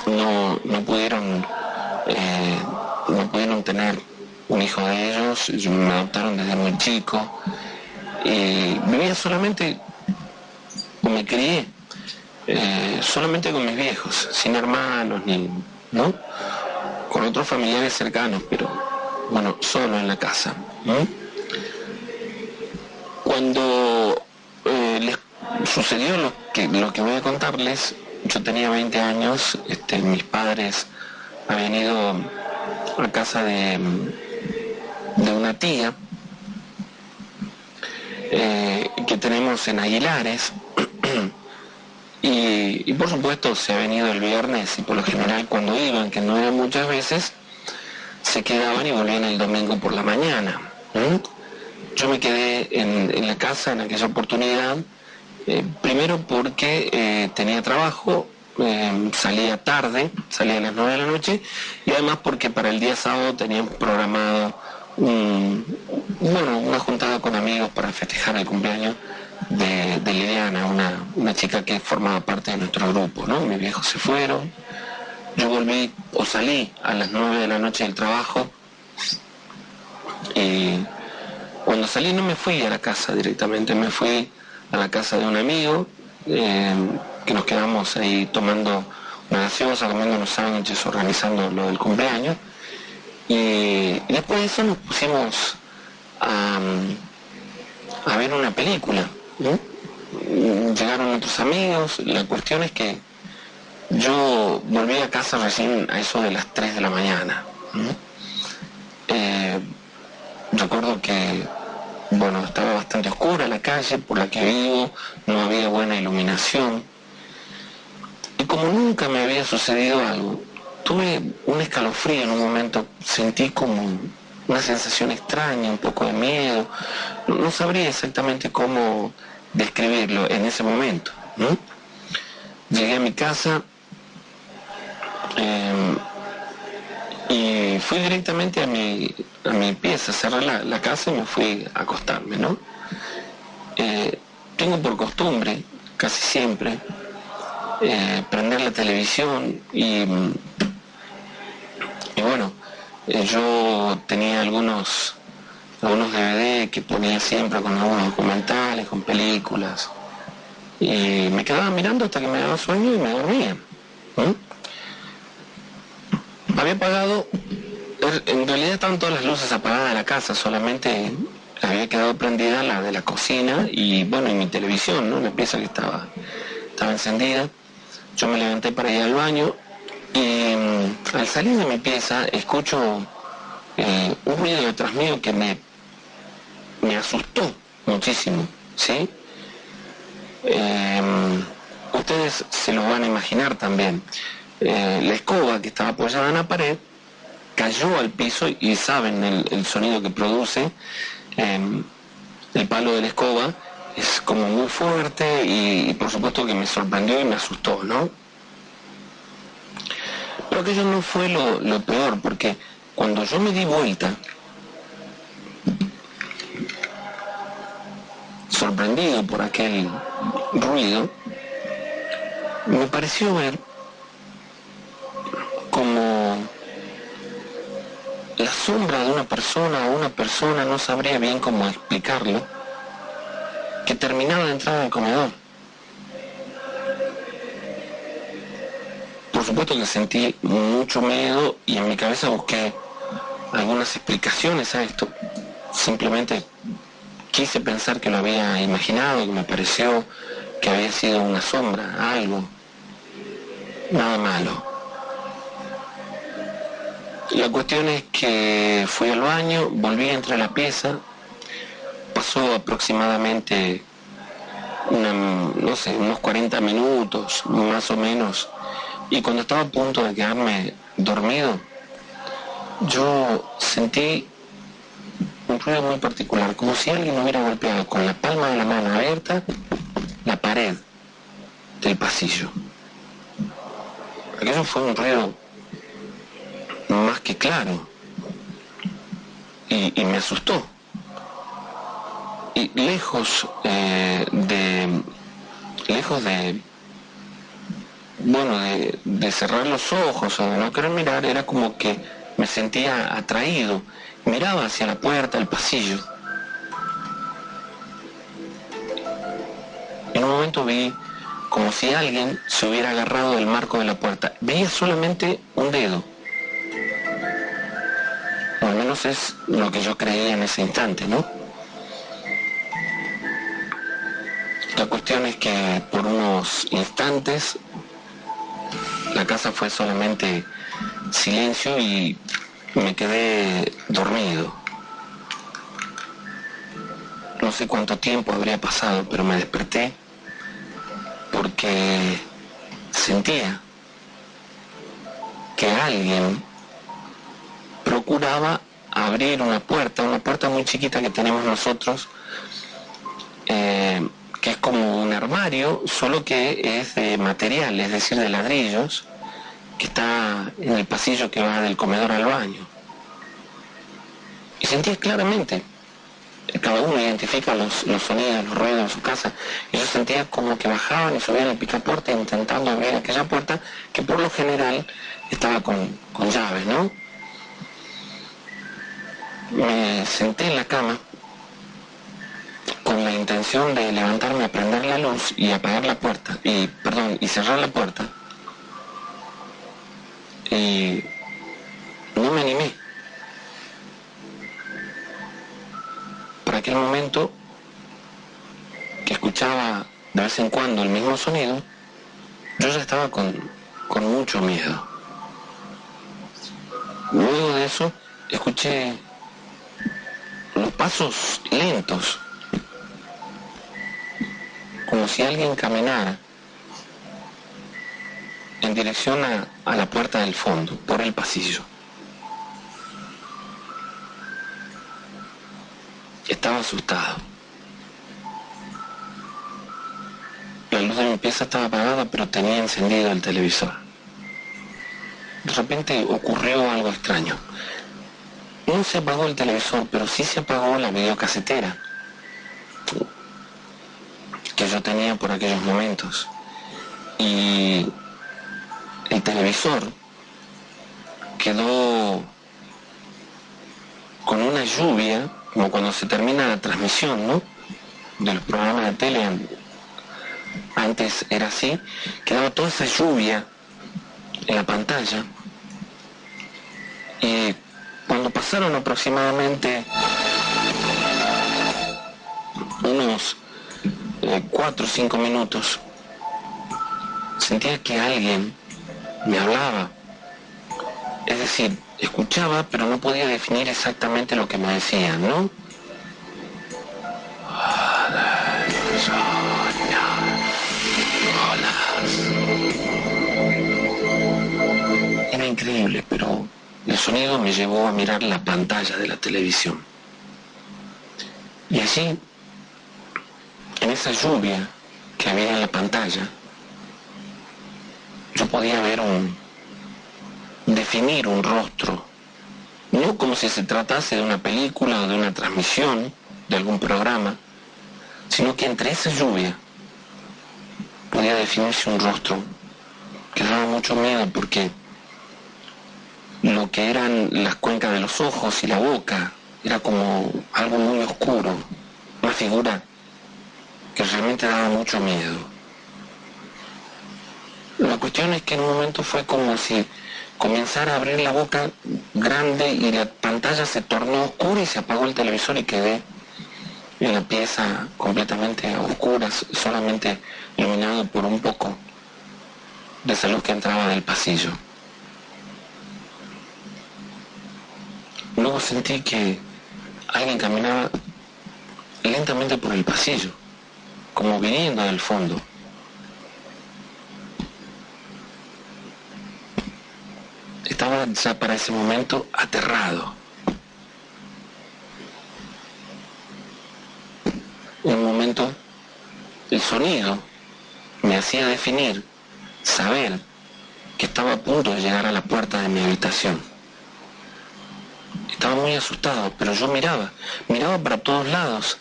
no pudieron tener un hijo de ellos. Ellos me adoptaron desde muy chico y vivía solamente, o me crié solamente con mis viejos, sin hermanos ni, ¿no? Con otros familiares cercanos, pero bueno, solo en la casa, ¿no? Cuando les sucedió lo que voy a contarles, yo tenía 20 años, mis padres habían ido a casa de una tía que tenemos en Aguilares y por supuesto se ha venido el viernes y por lo general cuando iban, que no eran muchas veces, se quedaban y volvían el domingo por la mañana. Yo me quedé en la casa en aquella oportunidad, primero porque tenía trabajo, salía tarde, salía a las 9 de la noche, y además porque para el día sábado teníamos programado una juntada con amigos para festejar el cumpleaños de Liliana, una chica que formaba parte de nuestro grupo, ¿no? Mis viejos se fueron, yo volví o salí a las 9 de la noche del trabajo, y cuando salí no me fui a la casa directamente, me fui a la casa de un amigo, que nos quedamos ahí tomando una gaseosa, comiendo unos sándwiches, organizando lo del cumpleaños, y después de eso nos pusimos a ver una película, ¿no? Llegaron otros amigos, la cuestión es que yo volví a casa recién a eso de las 3 de la mañana, ¿no? Recuerdo que, bueno, estaba bastante oscura la calle por la que vivo, no había buena iluminación, y como nunca me había sucedido algo, tuve un escalofrío en un momento, sentí como una sensación extraña, un poco de miedo, no sabría exactamente cómo describirlo en ese momento, ¿no? Llegué a mi casa y fui directamente a mi pieza, cerré la casa y me fui a acostarme, ¿no? Tengo por costumbre, casi siempre, prender la televisión y bueno, yo tenía algunos DVD que ponía siempre con algunos documentales, con películas, y me quedaba mirando hasta que me daba sueño y me dormía, ¿no? Había apagado, en realidad estaban todas las luces apagadas de la casa, solamente había quedado prendida la de la cocina y bueno, y mi televisión, ¿no? La pieza que estaba encendida. Yo me levanté para ir al baño y al salir de mi pieza escucho un ruido detrás mío que me asustó muchísimo, ¿sí? Ustedes se lo van a imaginar también. La escoba que estaba apoyada en la pared cayó al piso y saben el sonido que produce. El palo de la escoba es como muy fuerte y por supuesto que me sorprendió y me asustó, ¿no? Pero aquello no fue lo peor, porque cuando yo me di vuelta, sorprendido por aquel ruido, me pareció ver como la sombra de una persona, no sabría bien cómo explicarlo, que terminaba de entrar al comedor. Por supuesto que sentí mucho miedo y en mi cabeza busqué algunas explicaciones a esto. Simplemente quise pensar que lo había imaginado, que me pareció que había sido una sombra, algo. nada malo. La cuestión es que fui al baño, volví, entré a la pieza, pasó aproximadamente unos 40 minutos, más o menos, y cuando estaba a punto de quedarme dormido, yo sentí un ruido muy particular, como si alguien hubiera golpeado con la palma de la mano abierta la pared del pasillo. Aquello fue un ruido más que claro y me asustó. Y lejos de cerrar los ojos o de no querer mirar, era como que me sentía atraído. Miraba hacia la puerta, el pasillo. En un momento vi como si alguien se hubiera agarrado del marco de la puerta. Veía solamente un dedo. O al menos es lo que yo creía en ese instante, ¿no? La cuestión es que por unos instantes la casa fue solamente silencio y me quedé dormido. No sé cuánto tiempo habría pasado, pero me desperté porque sentía que alguien procuraba abrir una puerta muy chiquita que tenemos nosotros, que es como un armario, solo que es de material, es decir, de ladrillos, que está en el pasillo que va del comedor al baño. Y sentía claramente, cada uno identifica los sonidos, los ruidos en su casa, y yo sentía como que bajaban y subían el picaporte intentando abrir aquella puerta, que por lo general estaba con llave, ¿no? Me senté en la cama con la intención de levantarme a prender la luz y apagar la puerta, y cerrar la puerta. Y no me animé. Para aquel momento, que escuchaba de vez en cuando el mismo sonido, yo ya estaba con mucho miedo. Luego de eso, escuché los pasos lentos, como si alguien caminara en dirección a la puerta del fondo, por el pasillo. Estaba asustado. La luz de mi pieza estaba apagada, pero tenía encendido el televisor. De repente ocurrió algo extraño. No se apagó el televisor, pero sí se apagó la videocasetera que yo tenía por aquellos momentos. Y el televisor quedó con una lluvia, como cuando se termina la transmisión, ¿no?, de los programas de tele. Antes era así, quedaba toda esa lluvia en la pantalla. Y cuando pasaron aproximadamente unos 4 o 5 minutos, sentía que alguien me hablaba. Es decir, escuchaba, pero no podía definir exactamente lo que me decían, ¿no? Era increíble, pero el sonido me llevó a mirar la pantalla de la televisión. Y allí, en esa lluvia que había en la pantalla, yo podía ver definir un rostro, no como si se tratase de una película o de una transmisión de algún programa, sino que entre esa lluvia podía definirse un rostro que daba mucho miedo, porque lo que eran las cuencas de los ojos y la boca era como algo muy oscuro, una figura que realmente daba mucho miedo. La cuestión es que en un momento fue como si comenzara a abrir la boca grande y la pantalla se tornó oscura y se apagó el televisor y quedé en la pieza completamente a oscuras, solamente iluminado por un poco de esa luz que entraba del pasillo. Luego sentí que alguien caminaba lentamente por el pasillo, como viniendo del fondo. Estaba ya para ese momento aterrado. En un momento, el sonido me hacía definir, saber que estaba a punto de llegar a la puerta de mi habitación. Estaba muy asustado, pero yo miraba para todos lados,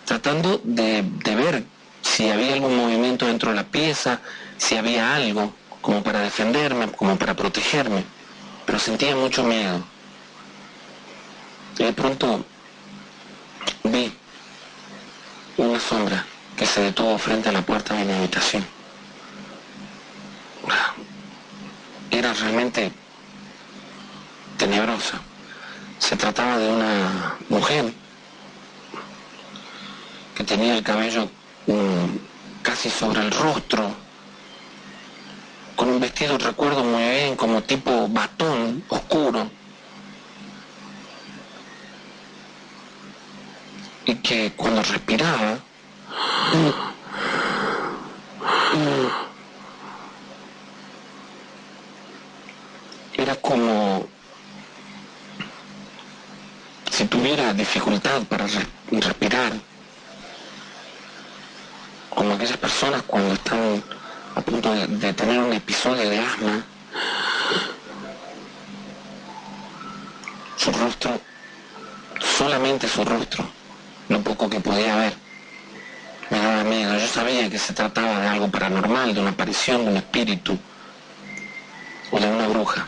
tratando de ver si había algún movimiento dentro de la pieza, si había algo como para defenderme, como para protegerme, pero sentía mucho miedo. Y de pronto vi una sombra que se detuvo frente a la puerta de mi habitación. Era realmente tenebrosa. Se trataba de una mujer que tenía el cabello casi sobre el rostro, con un vestido, recuerdo muy bien, como tipo batón oscuro, y que cuando respiraba era como si tuviera dificultad para respirar, como aquellas personas cuando están a punto de tener un episodio de asma. Su rostro, solamente su rostro, lo poco que podía ver, me daba miedo. Yo sabía que se trataba de algo paranormal, de una aparición, de un espíritu o de una bruja.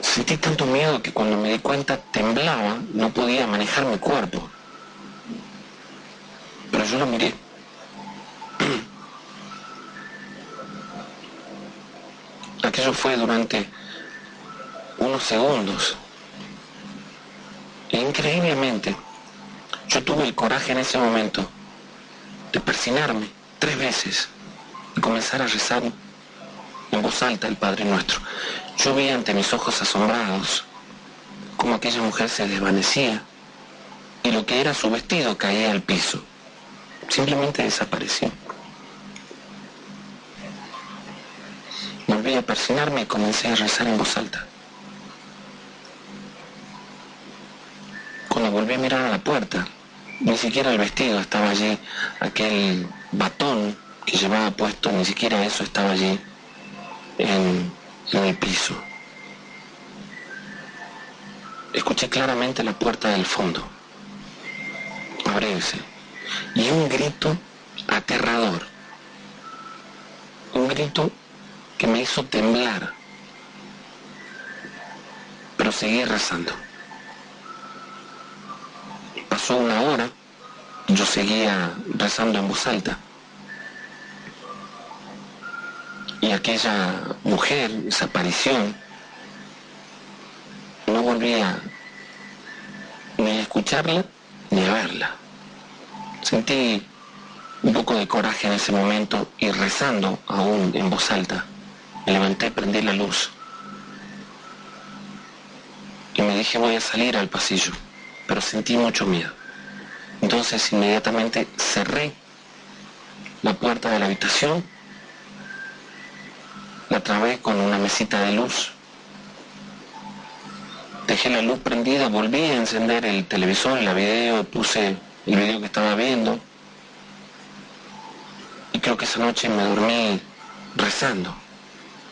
Sentí tanto miedo que cuando me di cuenta temblaba, no podía manejar mi cuerpo. Pero yo lo miré. Aquello fue durante unos segundos. E increíblemente, yo tuve el coraje en ese momento de persignarme 3 veces y comenzar a rezar en voz alta el Padre Nuestro. Yo vi ante mis ojos asombrados cómo aquella mujer se desvanecía y lo que era su vestido caía al piso. Simplemente desapareció. Volví a persignarme y comencé a rezar en voz alta. Cuando volví a mirar a la puerta, ni siquiera el vestido estaba allí, aquel batón que llevaba puesto, ni siquiera eso estaba allí en el piso. Escuché claramente la puerta del fondo abrirse y un grito aterrador, un grito que me hizo temblar, pero seguí rezando. Pasó una hora, yo seguía rezando en voz alta. Y aquella mujer, esa aparición, no volvía ni a escucharla ni a verla. Sentí un poco de coraje en ese momento y rezando aún en voz alta, me levanté, prendí la luz y me dije voy a salir al pasillo, pero sentí mucho miedo. Entonces inmediatamente cerré la puerta de la habitación, la trabé con una mesita de luz, dejé la luz prendida, volví a encender el televisor, la video, puse el video que estaba viendo y creo que esa noche me dormí rezando.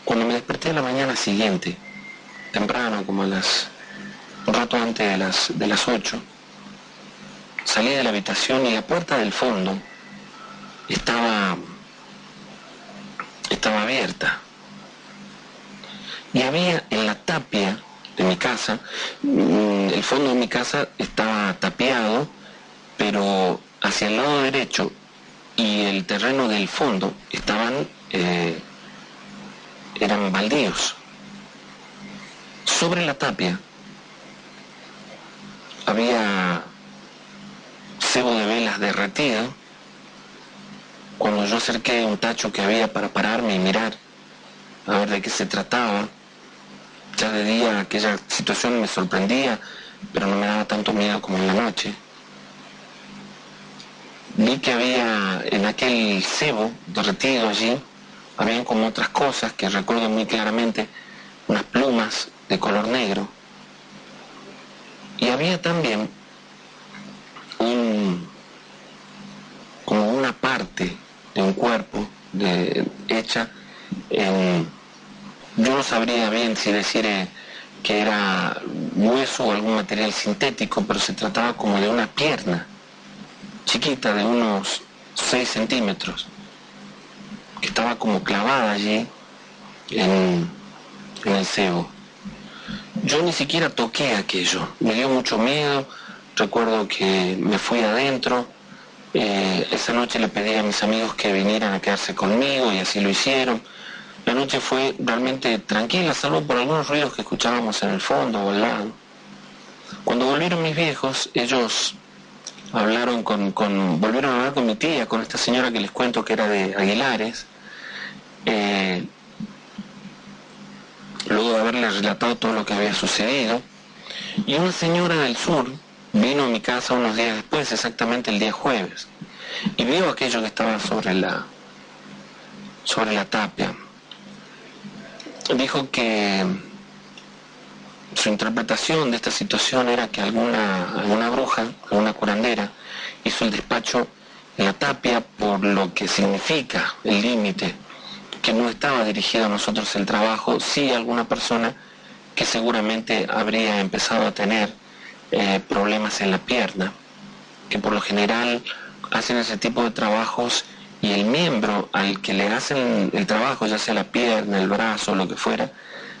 Cuando me desperté a la mañana siguiente, temprano, como un rato antes de las 8, salí de la habitación y la puerta del fondo estaba abierta. Y había en la tapia de mi casa, el fondo de mi casa estaba tapiado, pero hacia el lado derecho y el terreno del fondo eran baldíos. Sobre la tapia había cebo de velas derretido cuando yo acerqué un tacho que había para pararme y mirar a ver de qué se trataba, ya de día aquella situación me sorprendía, pero no me daba tanto miedo como en la noche. Vi que había en aquel cebo derretido allí, habían como otras cosas que recuerdo muy claramente, unas plumas de color negro. Y había también como una parte de un cuerpo hecha en, yo no sabría bien si decir que era hueso o algún material sintético, pero se trataba como de una pierna chiquita de unos 6 centímetros, que estaba como clavada allí en el cebo. Yo ni siquiera toqué aquello, me dio mucho miedo, recuerdo que me fui adentro, esa noche le pedí a mis amigos que vinieran a quedarse conmigo y así lo hicieron. La noche fue realmente tranquila, salvo por algunos ruidos que escuchábamos en el fondo o al lado. Cuando volvieron mis viejos, ellos volvieron a hablar con mi tía, con esta señora que les cuento que era de Aguilares, luego de haberles relatado todo lo que había sucedido, y una señora del sur vino a mi casa unos días después, exactamente el día jueves, y vio aquello que estaba sobre la tapia. Dijo que su interpretación de esta situación era que alguna bruja, alguna curandera, hizo el despacho en la tapia por lo que significa el límite, que no estaba dirigido a nosotros el trabajo, sí a alguna persona que seguramente habría empezado a tener problemas en la pierna, que por lo general hacen ese tipo de trabajos y el miembro al que le hacen el trabajo, ya sea la pierna, el brazo, lo que fuera,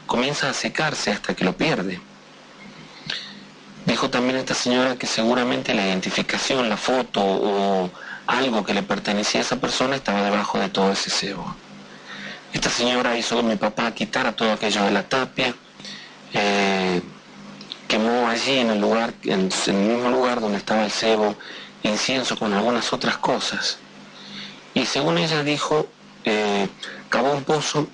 comienza a secarse hasta que lo pierde. Dijo también esta señora que seguramente la identificación, la foto o algo que le pertenecía a esa persona estaba debajo de todo ese cebo. Esta señora hizo que mi papá quitara todo aquello de la tapia, quemó allí en el mismo lugar donde estaba el cebo, incienso con algunas otras cosas. Y según ella dijo, cavó un pozo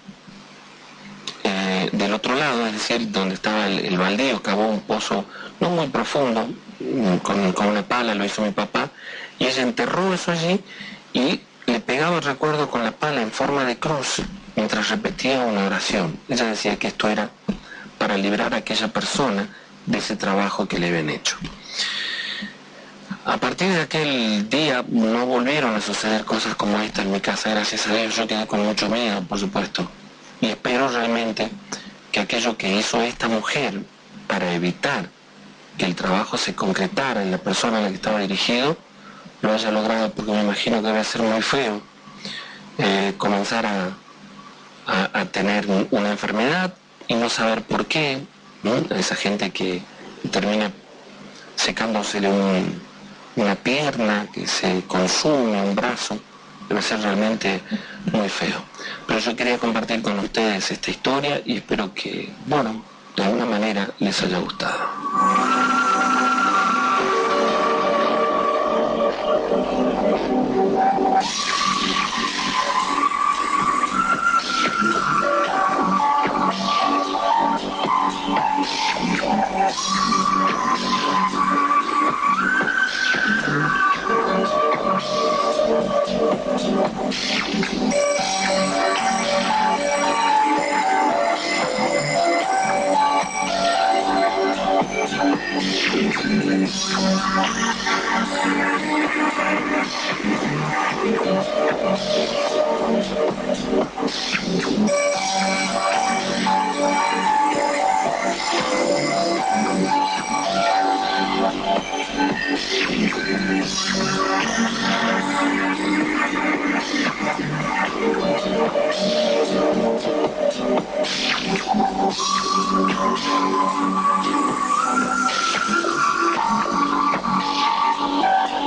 del otro lado, es decir, donde estaba el baldío, cavó un pozo no muy profundo, con una pala lo hizo mi papá, y ella enterró eso allí y le pegaba, recuerdo, con la pala en forma de cruz mientras repetía una oración. Ella decía que esto era para librar a aquella persona de ese trabajo que le habían hecho. A partir de aquel día no volvieron a suceder cosas como esta en mi casa, gracias a Dios. Yo quedé con mucho miedo, por supuesto, y espero realmente que aquello que hizo esta mujer para evitar que el trabajo se concretara en la persona a la que estaba dirigido, lo haya logrado, porque me imagino que debe ser muy feo comenzar a tener una enfermedad y no saber por qué, ¿no? Esa gente que termina secándosele una pierna, que se consume un brazo, debe ser realmente muy feo. Pero yo quería compartir con ustedes esta historia y espero que, bueno, de alguna manera les haya gustado.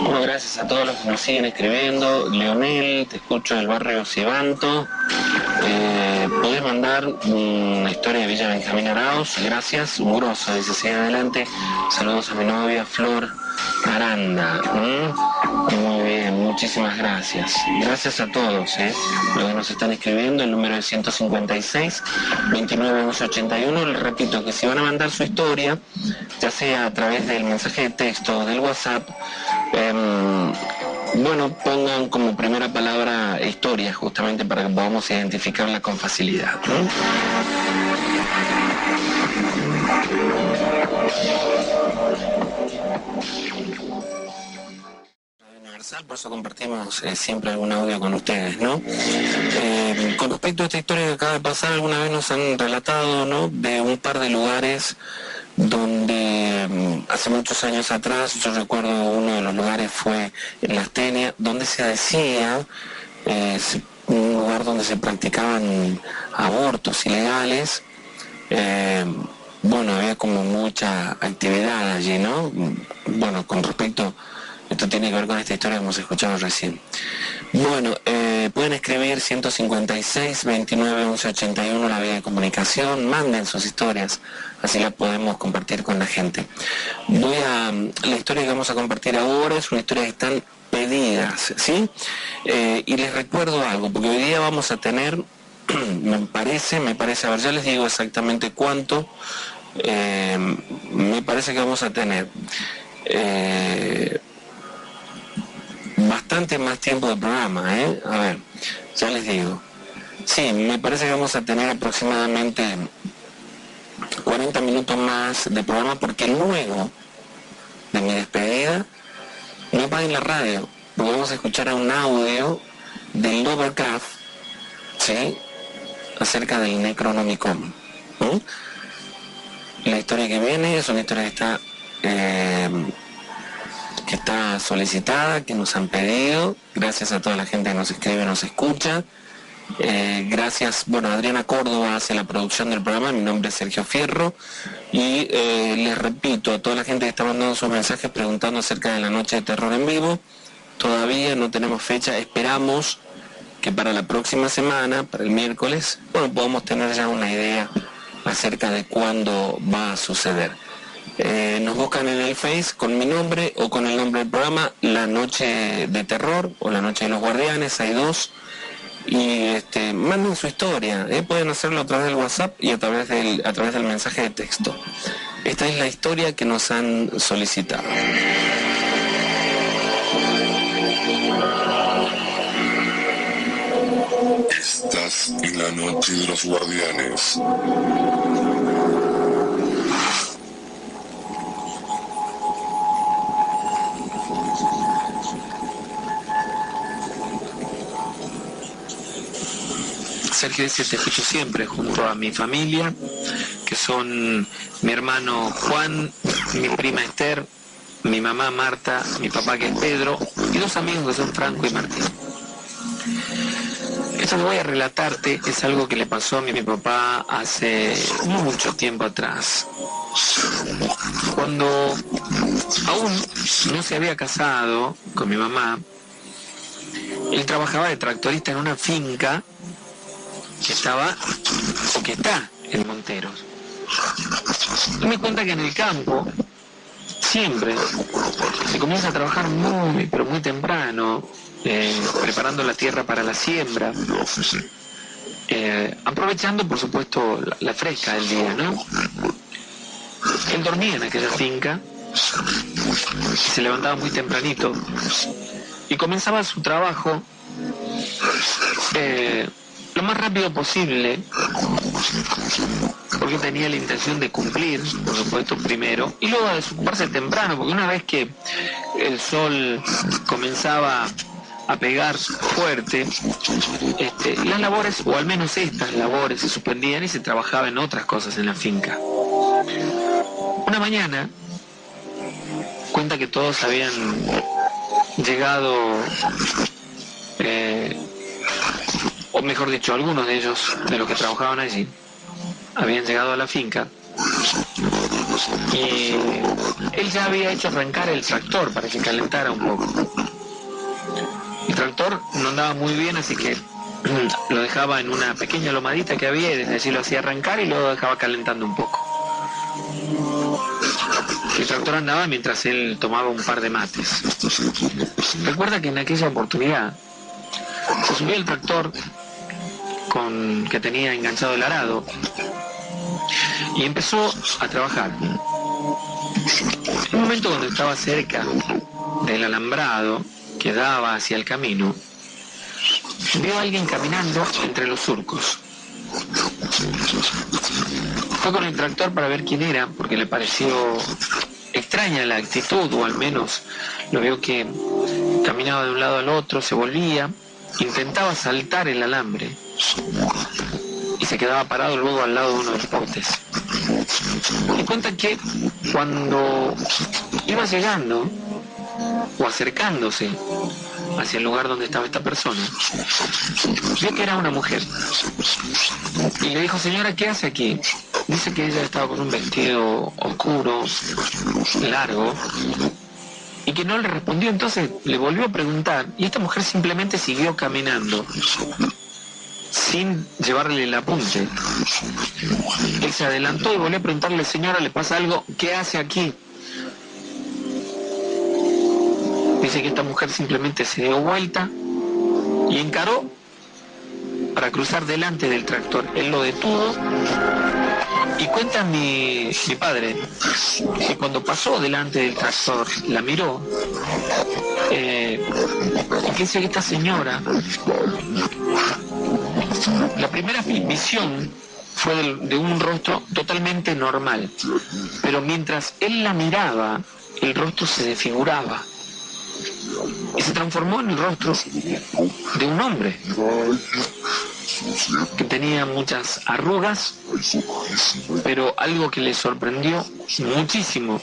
Bueno, gracias a todos los que nos siguen escribiendo. Leonel, te escucho del barrio Cibanto. Podés mandar una historia de Villa Benjamín Arauz. Gracias, un grosso, dice, sigue adelante. Saludos a mi novia, Flor. Aranda. Muy bien, muchísimas gracias. Gracias a todos, los que nos están escribiendo. El número es 156 29 11 81. Les repito que si van a mandar su historia, ya sea a través del mensaje de texto o del WhatsApp, bueno, pongan como primera palabra historia, justamente para que podamos identificarla con facilidad. Por eso compartimos siempre algún audio con ustedes, ¿no? Con respecto a esta historia que acaba de pasar, alguna vez nos han relatado, ¿no?, de un par de lugares donde hace muchos años atrás, yo recuerdo uno de los lugares fue en La Astenia, donde se decía, un lugar donde se practicaban abortos ilegales. Bueno, había como mucha actividad allí, ¿no? Bueno, con respecto, esto tiene que ver con esta historia que hemos escuchado recién. Bueno, pueden escribir 156 29 11 81, la vía de comunicación, manden sus historias, así las podemos compartir con la gente. La historia que vamos a compartir ahora es una historia que están pedidas, ¿sí? Y les recuerdo algo, porque hoy día vamos a tener, me parece, a ver, ya les digo exactamente cuánto, me parece que vamos a tener bastante más tiempo de programa, a ver, ya les digo. Sí, me parece que vamos a tener aproximadamente 40 minutos más de programa, porque luego de mi despedida no apaguen la radio, porque vamos a escuchar a un audio del Lovecraft, ¿sí?, acerca del Necronomicon. La historia que viene es una historia que está solicitada, que nos han pedido. Gracias a toda la gente que nos escribe, nos escucha. Gracias, bueno, Adriana Córdoba hace la producción del programa, mi nombre es Sergio Fierro, y les repito a toda la gente que está mandando sus mensajes preguntando acerca de la noche de terror en vivo, todavía no tenemos fecha, esperamos que para la próxima semana, para el miércoles, bueno, podamos tener ya una idea acerca de cuándo va a suceder. Nos buscan en el Face con mi nombre o con el nombre del programa, La Noche de Terror o La Noche de los Guardianes, hay dos. Y manden su historia, pueden hacerlo a través del WhatsApp y a través del mensaje de texto. Esta es la historia que nos han solicitado. Estás en la Noche de los Guardianes. Sergio dice, te escucho siempre junto a mi familia, que son mi hermano Juan, mi prima Esther, mi mamá Marta, mi papá que es Pedro, y dos amigos que son Franco y Martín. Esto que voy a relatarte es algo que le pasó a mi papá hace mucho tiempo atrás. Cuando aún no se había casado con mi mamá, él trabajaba de tractorista en una finca que estaba, o que está, en Monteros. Y me cuenta que en el campo siempre se comienza a trabajar muy, pero muy temprano, preparando la tierra para la siembra, aprovechando, por supuesto, la fresca del día, ¿no? Él dormía en aquella finca, se levantaba muy tempranito y comenzaba su trabajo lo más rápido posible, porque tenía la intención de cumplir, por supuesto, primero, y luego de desocuparse temprano, porque una vez que el sol comenzaba a pegar fuerte, las labores, o al menos estas labores, se suspendían y se trabajaba en otras cosas en la finca. Una mañana, cuenta que todos habían llegado, o mejor dicho, algunos de ellos, de los que trabajaban allí, habían llegado a la finca, y él ya había hecho arrancar el tractor para que calentara un poco. El tractor no andaba muy bien, así que lo dejaba en una pequeña lomadita que había, y desde allí lo hacía arrancar y luego dejaba calentando un poco. El tractor andaba mientras él tomaba un par de mates. Recuerda que en aquella oportunidad se subió el tractor que tenía enganchado el arado y empezó a trabajar. En un momento donde estaba cerca del alambrado que daba hacia el camino, vio a alguien caminando entre los surcos. Fue con el tractor para ver quién era, porque le pareció extraña la actitud, o al menos lo vio que caminaba de un lado al otro, se volvía, intentaba saltar el alambre y se quedaba parado luego al lado de uno de los postes. Y cuenta que cuando iba llegando o acercándose hacia el lugar donde estaba esta persona, vio que era una mujer y le dijo: señora, ¿qué hace aquí? Dice que ella estaba con un vestido oscuro, largo, y que no le respondió. Entonces le volvió a preguntar y esta mujer simplemente siguió caminando sin llevarle el apunte. Él se adelantó y volvió a preguntarle: señora, ¿le pasa algo? ¿Qué hace aquí? Dice que esta mujer simplemente se dio vuelta y encaró para cruzar delante del tractor. Él lo detuvo y cuenta mi padre que cuando pasó delante del tractor la miró, y que dice que esta señora, la primera visión fue de un rostro totalmente normal, pero mientras él la miraba, el rostro se desfiguraba y se transformó en el rostro de un hombre que tenía muchas arrugas, pero algo que le sorprendió muchísimo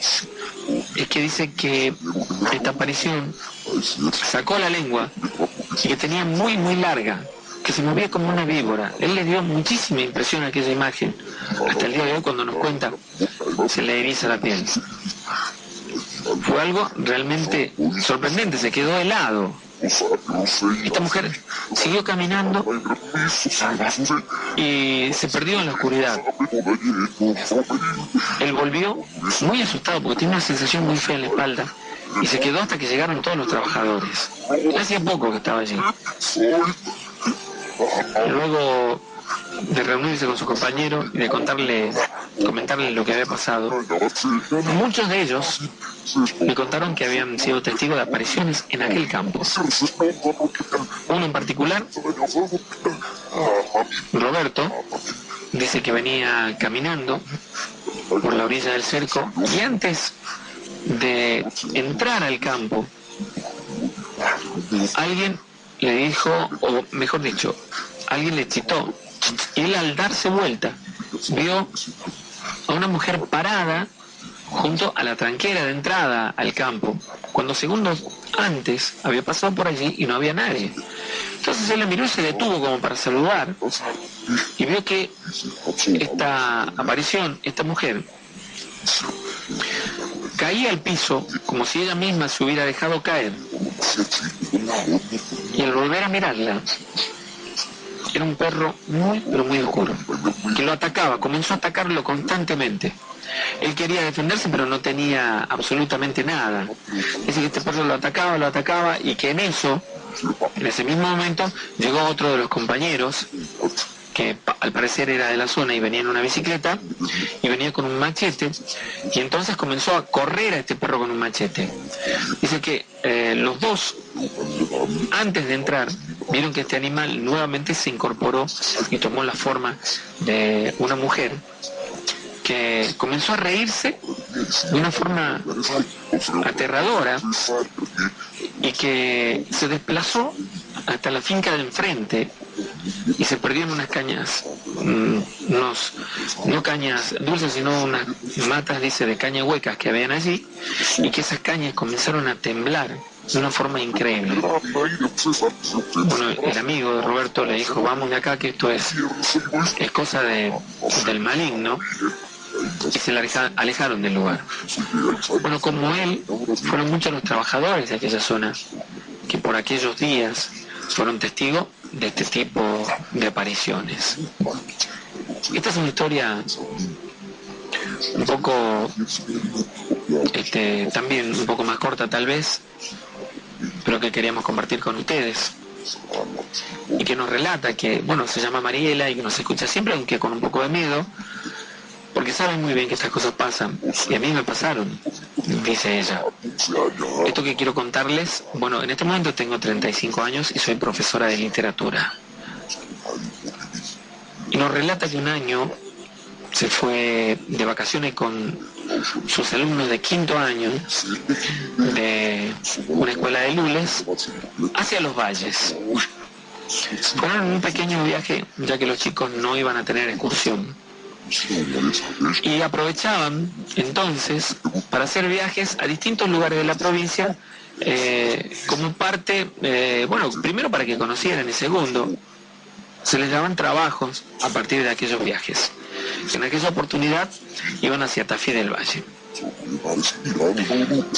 es que dice que esta aparición sacó la lengua y que tenía muy larga, que se movía como una víbora. Él le dio muchísima impresión a aquella imagen. Hasta el día de hoy, cuando nos cuenta, se le eriza la piel. Fue algo realmente sorprendente, se quedó helado. Esta mujer siguió caminando y se perdió en la oscuridad. Él volvió muy asustado porque tenía una sensación muy fea en la espalda y se quedó hasta que llegaron todos los trabajadores. Hacía poco que estaba allí. Luego de reunirse con su compañero y de comentarle lo que había pasado, muchos de ellos me contaron que habían sido testigos de apariciones en aquel campo. Uno en particular, Roberto, dice que venía caminando por la orilla del cerco y antes de entrar al campo, alguien le dijo, o mejor dicho, alguien le chitó, y él, al darse vuelta, vio a una mujer parada junto a la tranquera de entrada al campo, cuando segundos antes había pasado por allí y no había nadie. Entonces él la miró y se detuvo como para saludar, y vio que esta aparición, esta mujer, caía al piso como si ella misma se hubiera dejado caer, y al volver a mirarla, era un perro muy oscuro, que lo atacaba, comenzó a atacarlo constantemente. Él quería defenderse, pero no tenía absolutamente nada. Dice que este perro lo atacaba, y que en ese mismo momento, llegó otro de los compañeros, que al parecer era de la zona y venía en una bicicleta, y venía con un machete, y entonces comenzó a correr a este perro con un machete. Dice que los dos, antes de entrar, vieron que este animal nuevamente se incorporó y tomó la forma de una mujer, que comenzó a reírse de una forma aterradora y que se desplazó hasta la finca de enfrente y se perdió en unas cañas, no cañas dulces, sino unas matas, dice, de caña huecas que habían allí, y que esas cañas comenzaron a temblar de una forma increíble. Bueno, el amigo de Roberto le dijo: vamos de acá, que esto es cosa del maligno, y se alejaron del lugar. Bueno, como él, fueron muchos los trabajadores de aquella zona que por aquellos días fueron testigos de este tipo de apariciones. Esta es una historia un poco, también un poco más corta tal vez, pero que queríamos compartir con ustedes. Y que nos relata que, bueno, se llama Mariela y que nos escucha siempre, aunque con un poco de miedo, porque sabe muy bien que estas cosas pasan, y a mí me pasaron, dice ella. Esto que quiero contarles, bueno, en este momento tengo 35 años y soy profesora de literatura. Y nos relata que un año se fue de vacaciones con sus alumnos de quinto año de una escuela de Lules hacia los valles. Fueron en un pequeño viaje, ya que los chicos no iban a tener excursión. Y aprovechaban entonces para hacer viajes a distintos lugares de la provincia, como parte, bueno, primero para que conocieran y segundo, se les daban trabajos a partir de aquellos viajes. En aquella oportunidad iban hacia Tafí del Valle.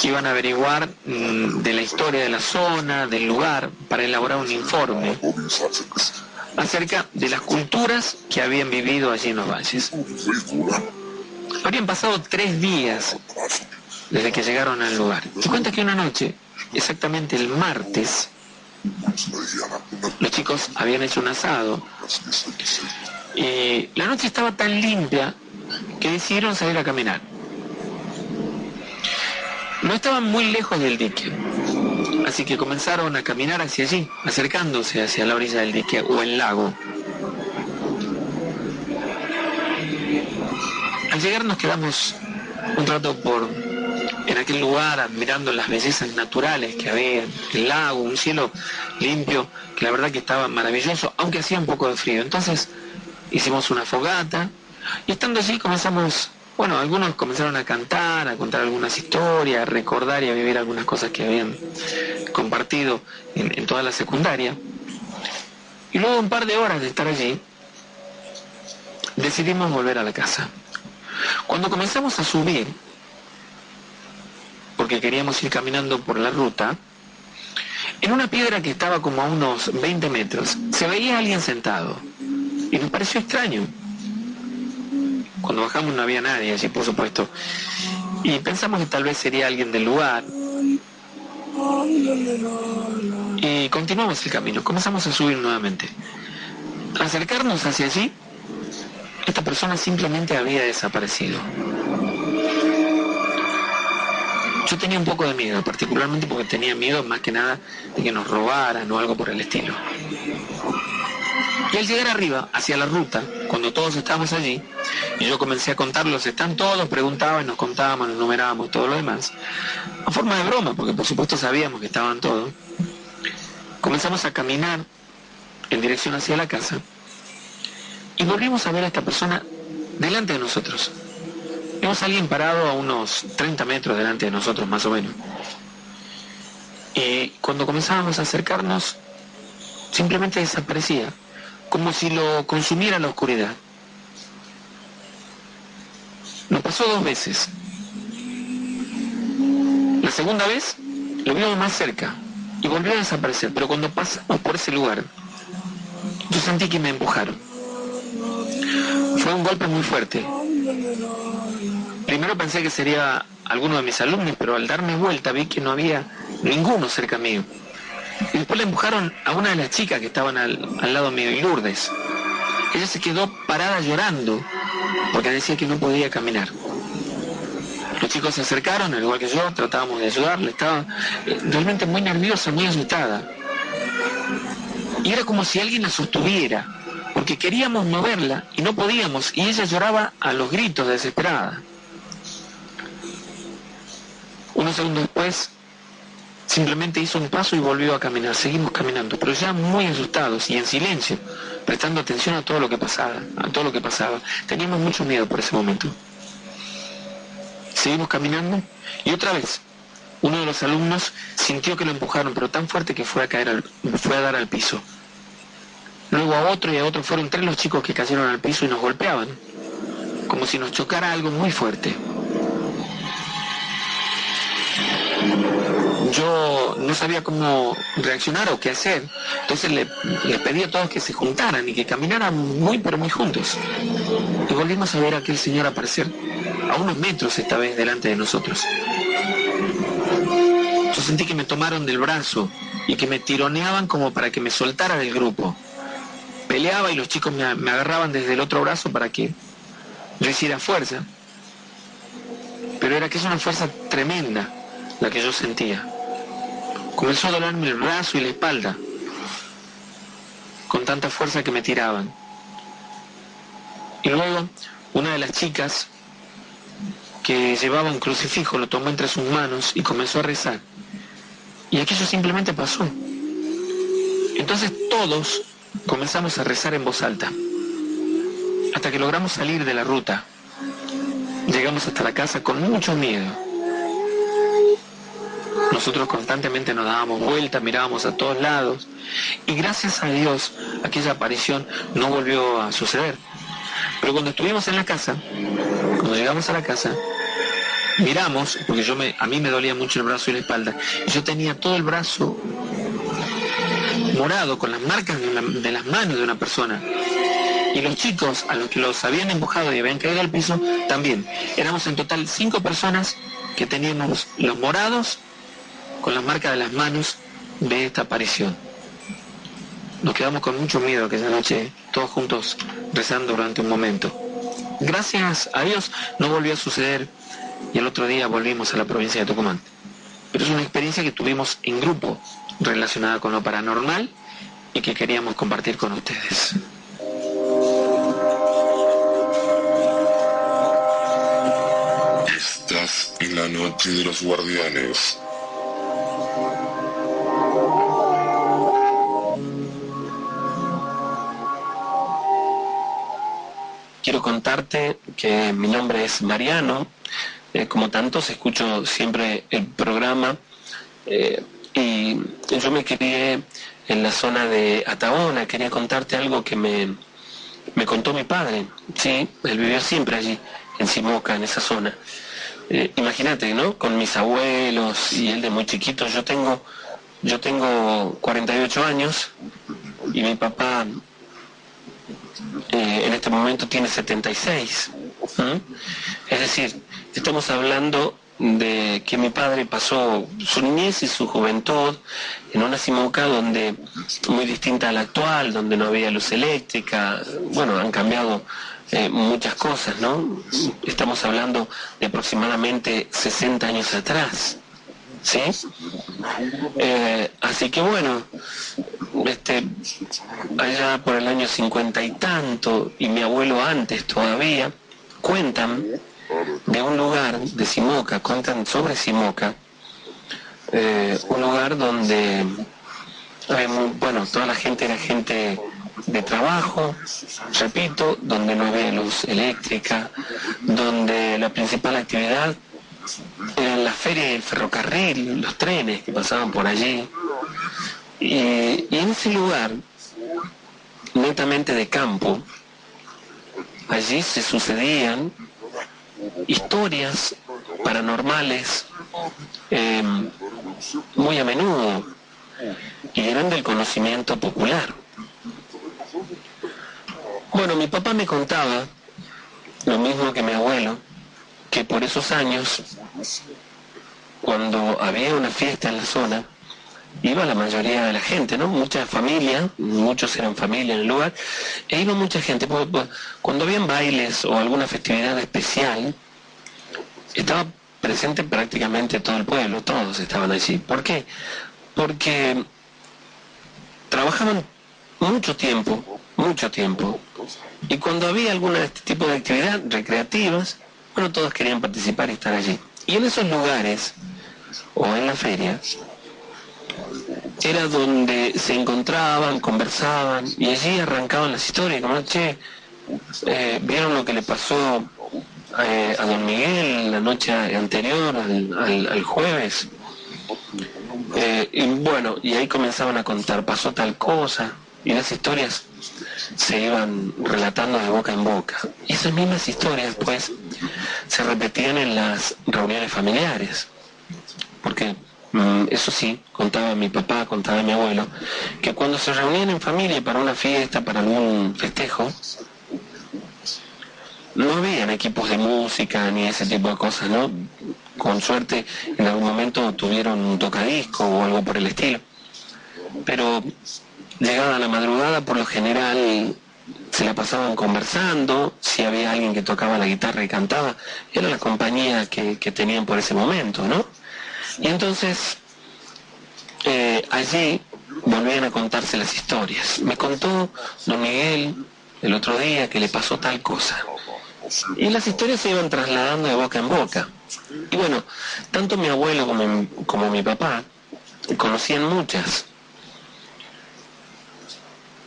Iban a averiguar de la historia de la zona, del lugar, para elaborar un informe acerca de las culturas que habían vivido allí en los valles. Habrían pasado 3 días desde que llegaron al lugar. Y cuenta que una noche, exactamente el martes, los chicos habían hecho un asado y la noche estaba tan limpia que decidieron salir a caminar. No estaban muy lejos del dique, así que comenzaron a caminar hacia allí, acercándose hacia la orilla del dique o el lago. Al llegar nos quedamos un rato en aquel lugar admirando las bellezas naturales que había, el lago, un cielo limpio, que la verdad que estaba maravilloso, aunque hacía un poco de frío. Entonces hicimos una fogata y estando allí comenzamos, bueno, algunos comenzaron a cantar, a contar algunas historias, a recordar y a vivir algunas cosas que habían compartido en toda la secundaria. Y luego de un par de horas de estar allí, decidimos volver a la casa. Cuando comenzamos a subir, porque queríamos ir caminando por la ruta, en una piedra que estaba como a unos 20 metros, se veía a alguien sentado. Y nos pareció extraño. Cuando bajamos no había nadie allí, por supuesto. Y pensamos que tal vez sería alguien del lugar. Y continuamos el camino, comenzamos a subir nuevamente. Al acercarnos hacia allí, esta persona simplemente había desaparecido. Yo tenía un poco de miedo, particularmente porque tenía miedo más que nada de que nos robaran o algo por el estilo. Y al llegar arriba, hacia la ruta, cuando todos estábamos allí, y yo comencé a contarlos, están todos, preguntaban, nos contábamos, nos numerábamos, todo lo demás, a forma de broma, porque por supuesto sabíamos que estaban todos, comenzamos a caminar en dirección hacia la casa, y volvimos a ver a esta persona delante de nosotros. Vimos a alguien parado a unos 30 metros delante de nosotros, más o menos. Y cuando comenzábamos a acercarnos, simplemente desaparecía, como si lo consumiera la oscuridad. Nos pasó 2 veces. La segunda vez lo vimos más cerca y volvió a desaparecer, pero cuando pasamos por ese lugar, yo sentí que me empujaron. Fue un golpe muy fuerte. Primero pensé que sería alguno de mis alumnos, pero al darme vuelta vi que no había ninguno cerca mío. Y después le empujaron a una de las chicas que estaban al lado mío, y Lourdes. Ella se quedó parada llorando porque decía que no podía caminar. Los chicos se acercaron, al igual que yo, tratábamos de ayudarle. Estaba realmente muy nerviosa, muy asustada. Y era como si alguien la sostuviera, porque queríamos moverla y no podíamos, y ella lloraba a los gritos, desesperada. Unos segundos después, simplemente hizo un paso y volvió a caminar. Seguimos caminando, pero ya muy asustados y en silencio, prestando atención a todo lo que pasaba, Teníamos mucho miedo por ese momento. Seguimos caminando y otra vez, uno de los alumnos sintió que lo empujaron, pero tan fuerte que fue a dar al piso. Luego a otro y a otro, fueron 3 los chicos que cayeron al piso y nos golpeaban, como si nos chocara algo muy fuerte. Yo no sabía cómo reaccionar o qué hacer, entonces les pedí a todos que se juntaran y que caminaran muy pero muy juntos. Y volvimos a ver a aquel señor aparecer a unos metros esta vez delante de nosotros. Yo sentí que me tomaron del brazo y que me tironeaban como para que me soltara del grupo. Peleaba y los chicos me agarraban desde el otro brazo para que yo hiciera fuerza. Pero era que es una fuerza tremenda la que yo sentía. Comenzó a dolerme el brazo y la espalda, con tanta fuerza que me tiraban. Y luego una de las chicas que llevaba un crucifijo lo tomó entre sus manos y comenzó a rezar. Y aquello simplemente pasó. Entonces todos comenzamos a rezar en voz alta, hasta que logramos salir de la ruta. Llegamos hasta la casa con mucho miedo. Nosotros constantemente nos dábamos vueltas, mirábamos a todos lados, y gracias a Dios aquella aparición no volvió a suceder. Pero cuando estuvimos en la casa, cuando llegamos a la casa, miramos, porque a mí me dolía mucho el brazo y la espalda, y yo tenía todo el brazo morado, con las marcas de las manos de una persona. Y los chicos, a los que los habían empujado y habían caído al piso, también. Éramos en total 5 personas que teníamos los morados con las marcas de las manos de esta aparición. Nos quedamos con mucho miedo aquella noche, todos juntos rezando durante un momento. Gracias a Dios no volvió a suceder y el otro día volvimos a la provincia de Tucumán. Pero es una experiencia que tuvimos en grupo, relacionada con lo paranormal y que queríamos compartir con ustedes. Estás en la noche de los guardianes. Quiero contarte que mi nombre es Mariano. Como tantos, escucho siempre el programa y yo me crié en la zona de Ataona. Quería contarte algo que me contó mi padre. Sí, él vivió siempre allí, en Simoca, en esa zona. Imagínate, ¿no? Con mis abuelos y él de muy chiquito. Yo tengo 48 años y mi papá en este momento tiene 76. Es decir, estamos hablando de que mi padre pasó su niñez y su juventud en una Simoca donde muy distinta a la actual, donde no había luz eléctrica. Bueno, han cambiado muchas cosas, ¿no? Estamos hablando de aproximadamente 60 años atrás, ¿sí? Así que bueno, allá por el año 50 y tanto, y mi abuelo antes todavía, cuentan de un lugar de Simoca, cuentan sobre Simoca, un lugar donde toda la gente era gente de trabajo, repito, donde no había luz eléctrica, donde la principal actividad eran la feria y el ferrocarril, los trenes que pasaban por allí. Y en ese lugar, netamente de campo, allí se sucedían historias paranormales muy a menudo, y eran del conocimiento popular. Bueno, mi papá me contaba, lo mismo que mi abuelo, que por esos años, cuando había una fiesta en la zona, iba la mayoría de la gente, ¿no? Mucha familia, muchos eran familia en el lugar, e iba mucha gente. Cuando habían bailes o alguna festividad especial, estaba presente prácticamente todo el pueblo, todos estaban allí. ¿Por qué? Porque trabajaban mucho tiempo, y cuando había algún tipo de actividad recreativas, bueno, todos querían participar y estar allí. Y en esos lugares, o en la feria, era donde se encontraban, conversaban, y allí arrancaban las historias, como, ¿vieron lo que le pasó a don Miguel la noche anterior, al jueves? Y ahí comenzaban a contar, pasó tal cosa, y las historias se iban relatando de boca en boca. Y esas mismas historias, pues, se repetían en las reuniones familiares, porque eso sí, contaba mi papá, contaba mi abuelo, que cuando se reunían en familia para una fiesta, para algún festejo, no habían equipos de música ni ese tipo de cosas, ¿no? Con suerte en algún momento tuvieron un tocadisco o algo por el estilo. Pero llegada la madrugada, por lo general se la pasaban conversando. Si había alguien que tocaba la guitarra y cantaba, era la compañía que tenían por ese momento, ¿no? Y entonces allí volvían a contarse las historias. Me contó don Miguel el otro día que le pasó tal cosa. Y las historias se iban trasladando de boca en boca. Y bueno, tanto mi abuelo como mi papá conocían muchas.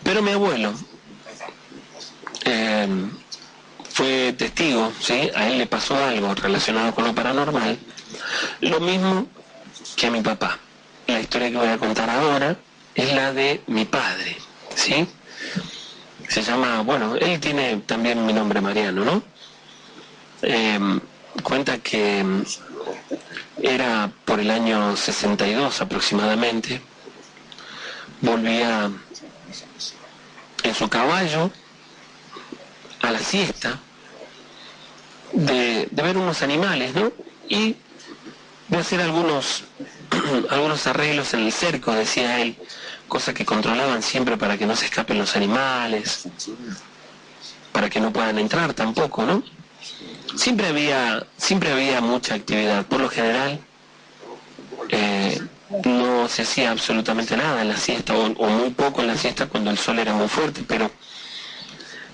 Pero mi abuelo fue testigo, ¿sí? A él le pasó algo relacionado con lo paranormal, lo mismo que a mi papá. La historia que voy a contar ahora es la de mi padre, ¿sí? Se llama, bueno, él tiene también mi nombre Mariano, ¿no? Cuenta que era por el año 62 aproximadamente, volvía en su caballo a la siesta de ver unos animales, ¿no? Y de hacer algunos arreglos en el cerco, decía él, cosas que controlaban siempre para que no se escapen los animales, para que no puedan entrar tampoco, ¿no? Siempre había mucha actividad. Por lo general no se hacía absolutamente nada en la siesta, o muy poco en la siesta cuando el sol era muy fuerte, pero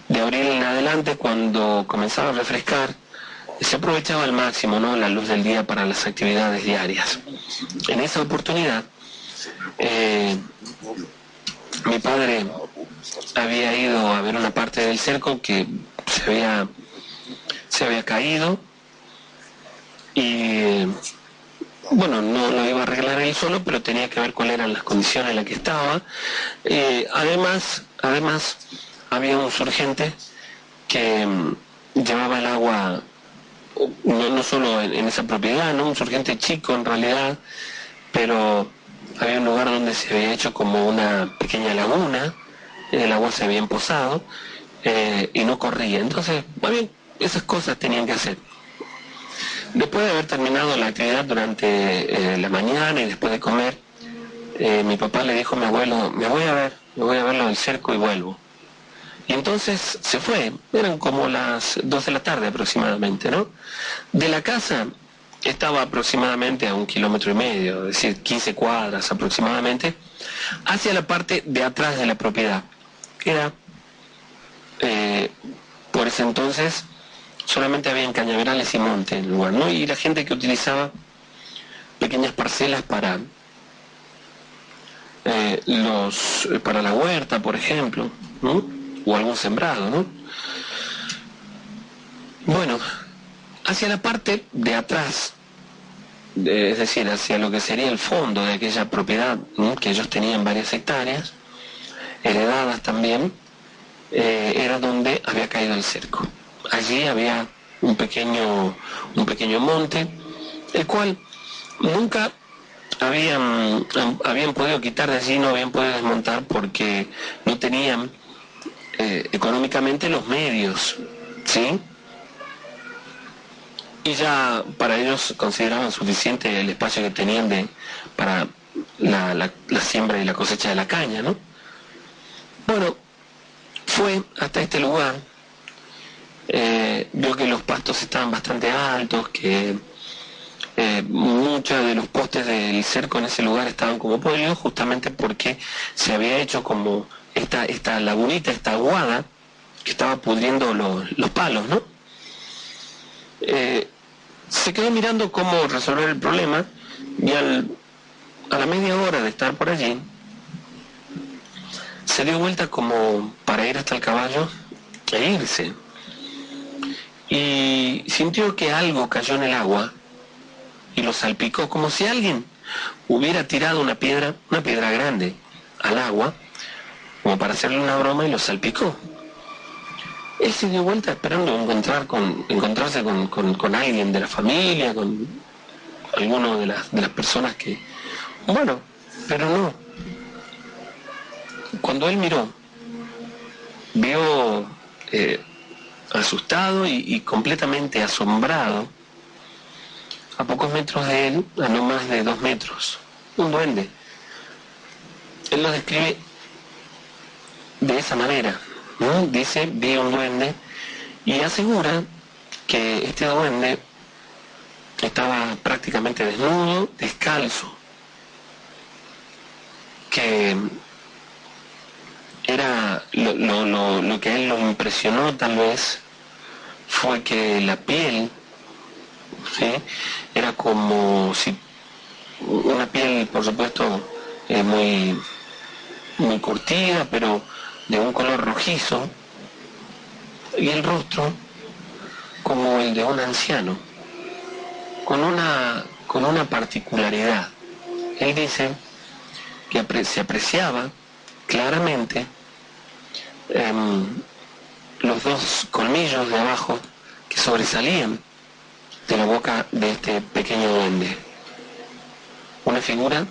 de abril en adelante, cuando comenzaba a refrescar, se aprovechaba al máximo, ¿no?, la luz del día para las actividades diarias. En esa oportunidad, mi padre había ido a ver una parte del cerco que se había caído, y bueno, no lo iba a arreglar él solo, pero tenía que ver cuáles eran las condiciones en las que estaba. Además había un surgente que llevaba el agua, no solo en esa propiedad, ¿no? Un surgente chico en realidad, pero había un lugar donde se había hecho como una pequeña laguna, el agua se había empozado y no corría. Entonces, bien, esas cosas tenían que hacer. Después de haber terminado la actividad durante la mañana y después de comer, mi papá le dijo a mi abuelo, me voy a ver lo del cerco y vuelvo. Y entonces se fue, eran como las 2 de la tarde aproximadamente, ¿no? De la casa estaba aproximadamente a 1,5 kilómetros, es decir, 15 cuadras aproximadamente, hacia la parte de atrás de la propiedad. Era, por ese entonces, solamente había cañaverales y monte en el lugar, ¿no? Y la gente que utilizaba pequeñas parcelas para la huerta, por ejemplo, ¿no? O algún sembrado, ¿no? Bueno, hacia la parte de atrás, es decir, hacia lo que sería el fondo de aquella propiedad, ¿no?, que ellos tenían varias hectáreas, heredadas también, era donde había caído el cerco. Allí había un pequeño monte, el cual nunca habían podido quitar de allí, no habían podido desmontar porque no tenían económicamente los medios, ¿sí? Y ya para ellos consideraban suficiente el espacio que tenían para la siembra y la cosecha de la caña, ¿no? Bueno, fue hasta este lugar, vio que los pastos estaban bastante altos, que muchos de los postes del cerco en ese lugar estaban como podridos, justamente porque se había hecho como esta lagunita, esta aguada, que estaba pudriendo los palos, ¿no? Se quedó mirando cómo resolver el problema, y a la media hora de estar por allí, se dio vuelta como para ir hasta el caballo e irse. Y sintió que algo cayó en el agua y lo salpicó, como si alguien hubiera tirado una piedra grande al agua, como para hacerle una broma, y lo salpicó. Él se dio vuelta esperando encontrarse con alguien de la familia, con alguno de las personas que... Bueno, pero no. Cuando él miró, vio asustado y completamente asombrado, a pocos metros de él, a no más de 2 metros, un duende. Él lo describe de esa manera, ¿no? Dice, vi un duende, y asegura que este duende estaba prácticamente desnudo, descalzo, que era lo que a él lo impresionó tal vez fue que la piel, ¿sí?, era como si una piel, por supuesto, muy curtida, pero de un color rojizo, y el rostro como el de un anciano, con una particularidad. Él dice que se apreciaba claramente los 2 colmillos de abajo que sobresalían de la boca de este pequeño duende. Una figura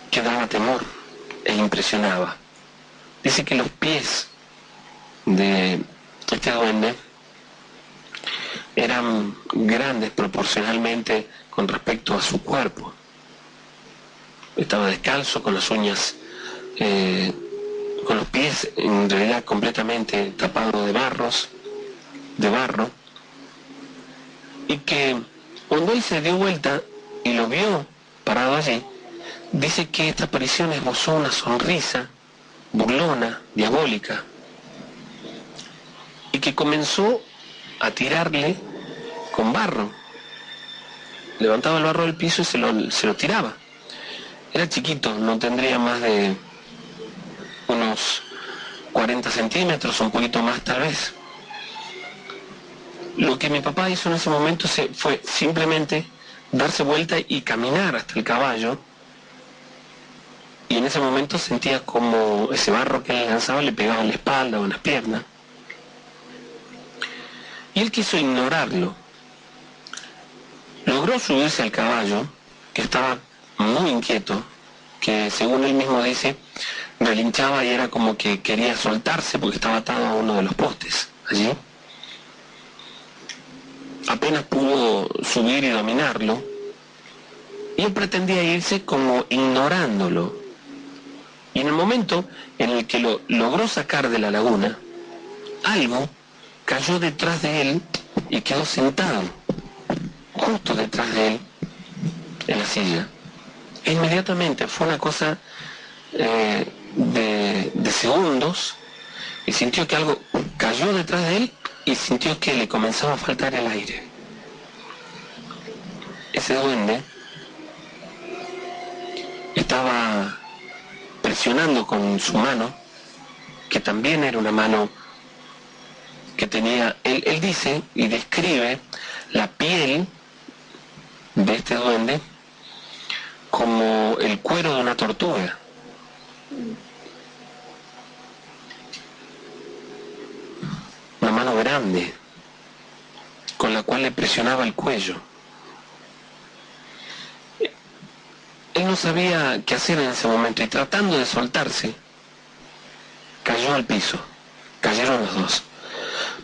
que daba temor e impresionaba. Dice que los pies de este duende eran grandes proporcionalmente con respecto a su cuerpo. Estaba descalzo, con las uñas, con los pies en realidad completamente tapados de barro, y que cuando él se dio vuelta y lo vio parado allí, dice que esta aparición esbozó una sonrisa burlona, diabólica, y que comenzó a tirarle con barro. Levantaba el barro del piso y se lo tiraba. Era chiquito, no tendría más de unos 40 centímetros, un poquito más tal vez. Lo que mi papá hizo en ese momento fue simplemente darse vuelta y caminar hasta el caballo, y en ese momento sentía como ese barro que le lanzaba le pegaba en la espalda o en las piernas. Y él quiso ignorarlo. Logró subirse al caballo, que estaba muy inquieto, que según él mismo dice, relinchaba y era como que quería soltarse porque estaba atado a uno de los postes allí. Apenas pudo subir y dominarlo, y él pretendía irse como ignorándolo. Y en el momento en el que lo logró sacar de la laguna, algo cayó detrás de él y quedó sentado justo detrás de él en la silla. E inmediatamente fue una cosa de segundos, y sintió que algo cayó detrás de él y sintió que le comenzaba a faltar el aire. Ese duende estaba presionando con su mano, que también era una mano que tenía, él dice y describe la piel de este duende como el cuero de una tortuga. Una mano grande con la cual le presionaba el cuello. Él no sabía qué hacer en ese momento, y tratando de soltarse, cayó al piso. Cayeron los dos.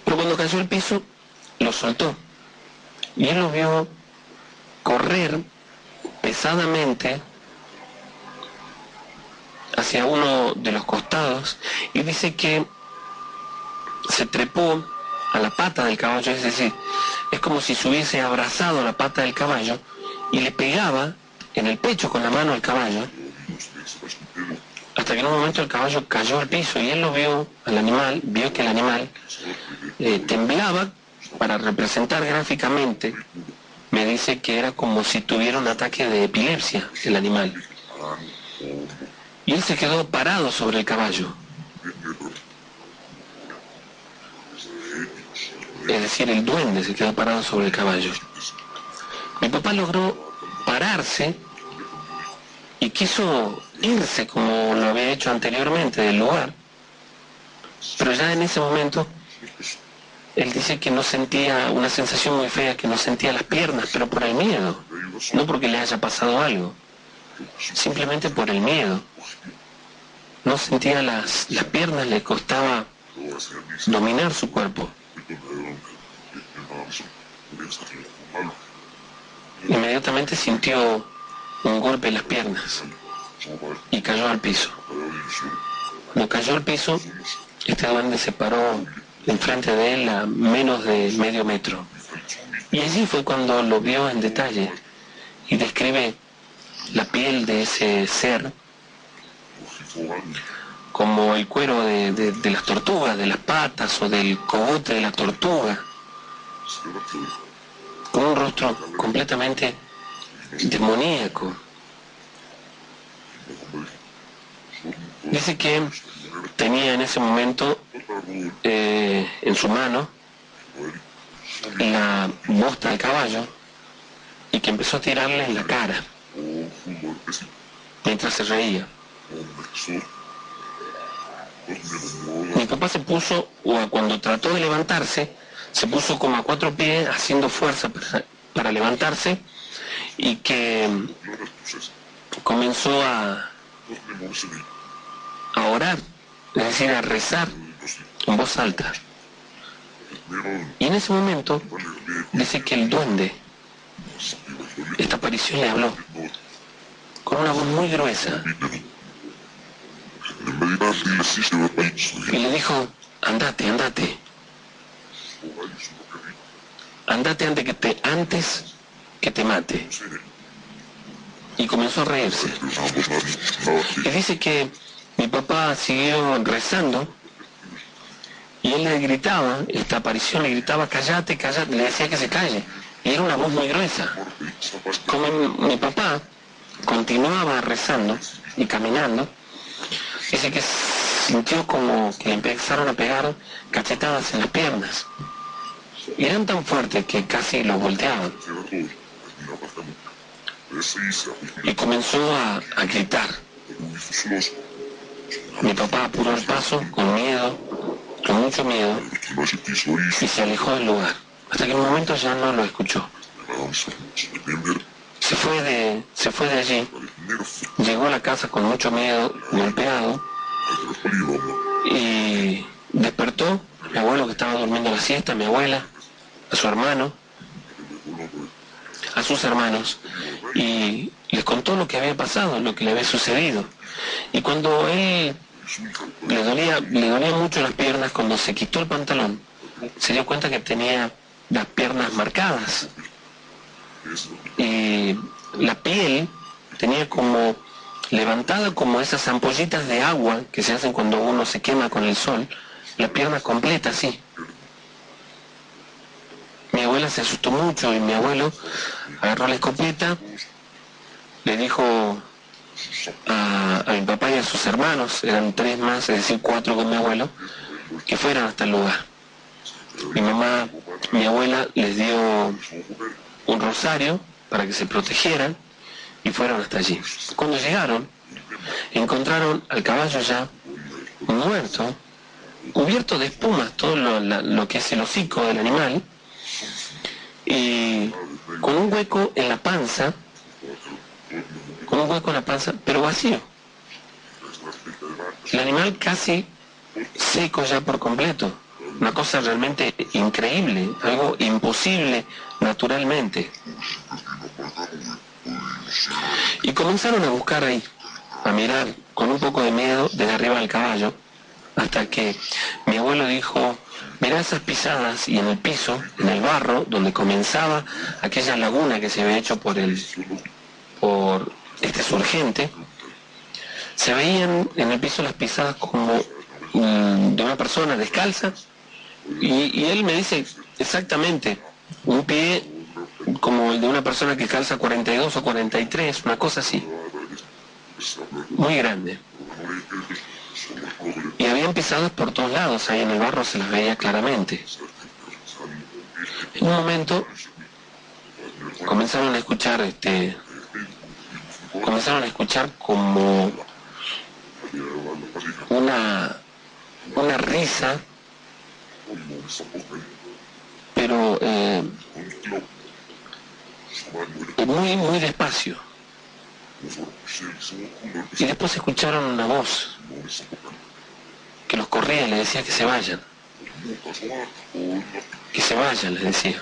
Pero cuando cayó al piso, lo soltó. Y él lo vio correr pesadamente hacia uno de los costados, y dice que se trepó a la pata del caballo, es decir, es como si se hubiese abrazado la pata del caballo y le pegaba en el pecho con la mano al caballo, hasta que en un momento el caballo cayó al piso, y él lo vio, al animal, vio que el animal temblaba. Para representar gráficamente, me dice que era como si tuviera un ataque de epilepsia el animal, y él se quedó parado sobre el caballo, es decir, el duende se quedó parado sobre el caballo. Mi papá logró pararse y quiso irse como lo había hecho anteriormente del lugar, pero ya en ese momento él dice que no sentía una sensación muy fea, que no sentía las piernas, pero por el miedo, no porque le haya pasado algo, simplemente por el miedo. No sentía las piernas, le costaba dominar su cuerpo. Inmediatamente sintió un golpe en las piernas y cayó al piso. Cuando cayó al piso, este duende se paró enfrente de él a menos de medio metro. Y allí fue cuando lo vio en detalle y describe la piel de ese ser como el cuero de las tortugas, de las patas o del cogote de la tortuga, con un rostro completamente demoníaco. Dice que tenía en ese momento en su mano la bosta del caballo y que empezó a tirarle en la cara mientras se reía. Mi papá se puso, o cuando trató de levantarse, se puso como a 4 pies haciendo fuerza para levantarse, y que comenzó a orar, es decir, a rezar en voz alta. Y en ese momento dice que el duende, esta aparición, le habló con una voz muy gruesa y le dijo: andate, andate, andate antes que te mate. Y comenzó a reírse. Y dice que mi papá siguió rezando y él le gritaba, esta aparición le gritaba: cállate, cállate, le decía que se calle. Y era una voz muy gruesa. Como mi papá continuaba rezando y caminando, dice que sintió como que le empezaron a pegar cachetadas en las piernas. Y eran tan fuertes que casi lo volteaban. Y comenzó a gritar. Mi papá apuró el paso con miedo, con mucho miedo, y se alejó del lugar, hasta que en un momento ya no lo escuchó. Se fue de allí, llegó a la casa con mucho miedo, golpeado, y despertó a mi abuelo, que estaba durmiendo la siesta, a mi abuela, a su hermano, a sus hermanos, y les contó lo que había pasado, lo que le había sucedido. Y cuando él le dolía mucho las piernas, cuando se quitó el pantalón, se dio cuenta que tenía las piernas marcadas. Y la piel tenía como levantada como esas ampollitas de agua que se hacen cuando uno se quema con el sol, la pierna completa así. Mi abuela se asustó mucho y mi abuelo agarró la escopeta, le dijo a mi papá y a sus hermanos, eran 3 más, es decir, 4 con mi abuelo, que fueran hasta el lugar. Mi abuela les dio un rosario para que se protegieran y fueron hasta allí. Cuando llegaron, encontraron al caballo ya muerto, cubierto de espumas, todo lo que es el hocico del animal, y con un hueco en la panza, pero vacío. El animal casi seco ya por completo. Una cosa realmente increíble, algo imposible naturalmente. Y comenzaron a buscar ahí, a mirar con un poco de miedo desde arriba del caballo, hasta que mi abuelo dijo: mirá esas pisadas, y en el piso, en el barro, donde comenzaba aquella laguna que se había hecho por este surgente, se veían en el piso las pisadas como de una persona descalza, y él me dice exactamente, un pie como el de una persona que calza 42 o 43, una cosa así, muy grande. Y habían pisadas por todos lados, ahí en el barro se las veía claramente. En un momento comenzaron a escuchar como una risa, pero muy, muy despacio. Y después escucharon una voz que los los corría y les decía que se vayan. Que se vayan, les decía.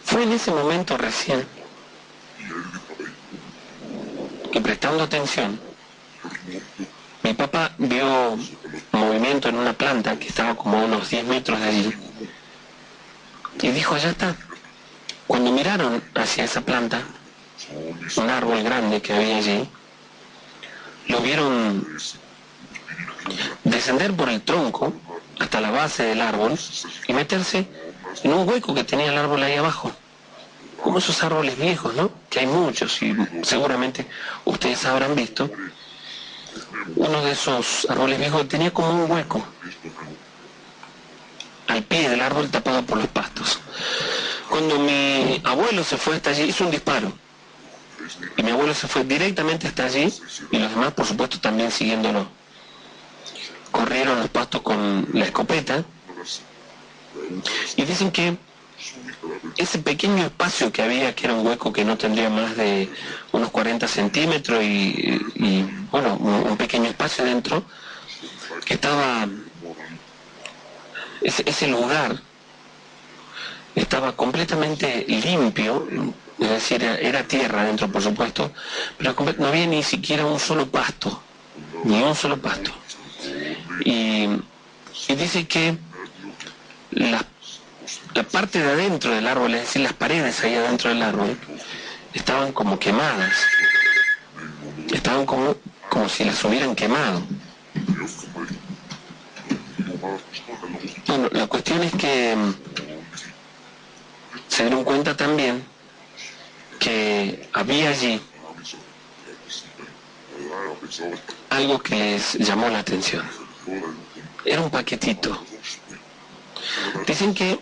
Fue en ese momento recién que, prestando atención, mi papá vio movimiento en una planta que estaba como a unos 10 metros de allí y dijo, ya está. Cuando miraron hacia esa planta, un árbol grande que había allí, lo vieron descender por el tronco hasta la base del árbol y meterse en un hueco que tenía el árbol ahí abajo. Como esos árboles viejos, ¿no? Que hay muchos y seguramente ustedes habrán visto. Uno de esos árboles viejos tenía como un hueco al pie del árbol tapado por los pastos. Cuando mi abuelo se fue hasta allí, hizo un disparo. Y mi abuelo se fue directamente hasta allí y los demás, por supuesto, también siguiéndolo. Corrieron los pastos con la escopeta y dicen que ese pequeño espacio que había, que era un hueco que no tendría más de unos 40 centímetros y bueno, un pequeño espacio dentro, que estaba, ese lugar estaba completamente limpio, es decir, era tierra dentro, por supuesto, pero no había ni siquiera un solo pasto, ni un solo pasto. Y dice que la parte de adentro del árbol, es decir, las paredes ahí adentro del árbol, estaban como quemadas, estaban como si las hubieran quemado. Bueno, la cuestión es que se dieron cuenta también que había allí algo que les llamó la atención. Era un paquetito. Dicen que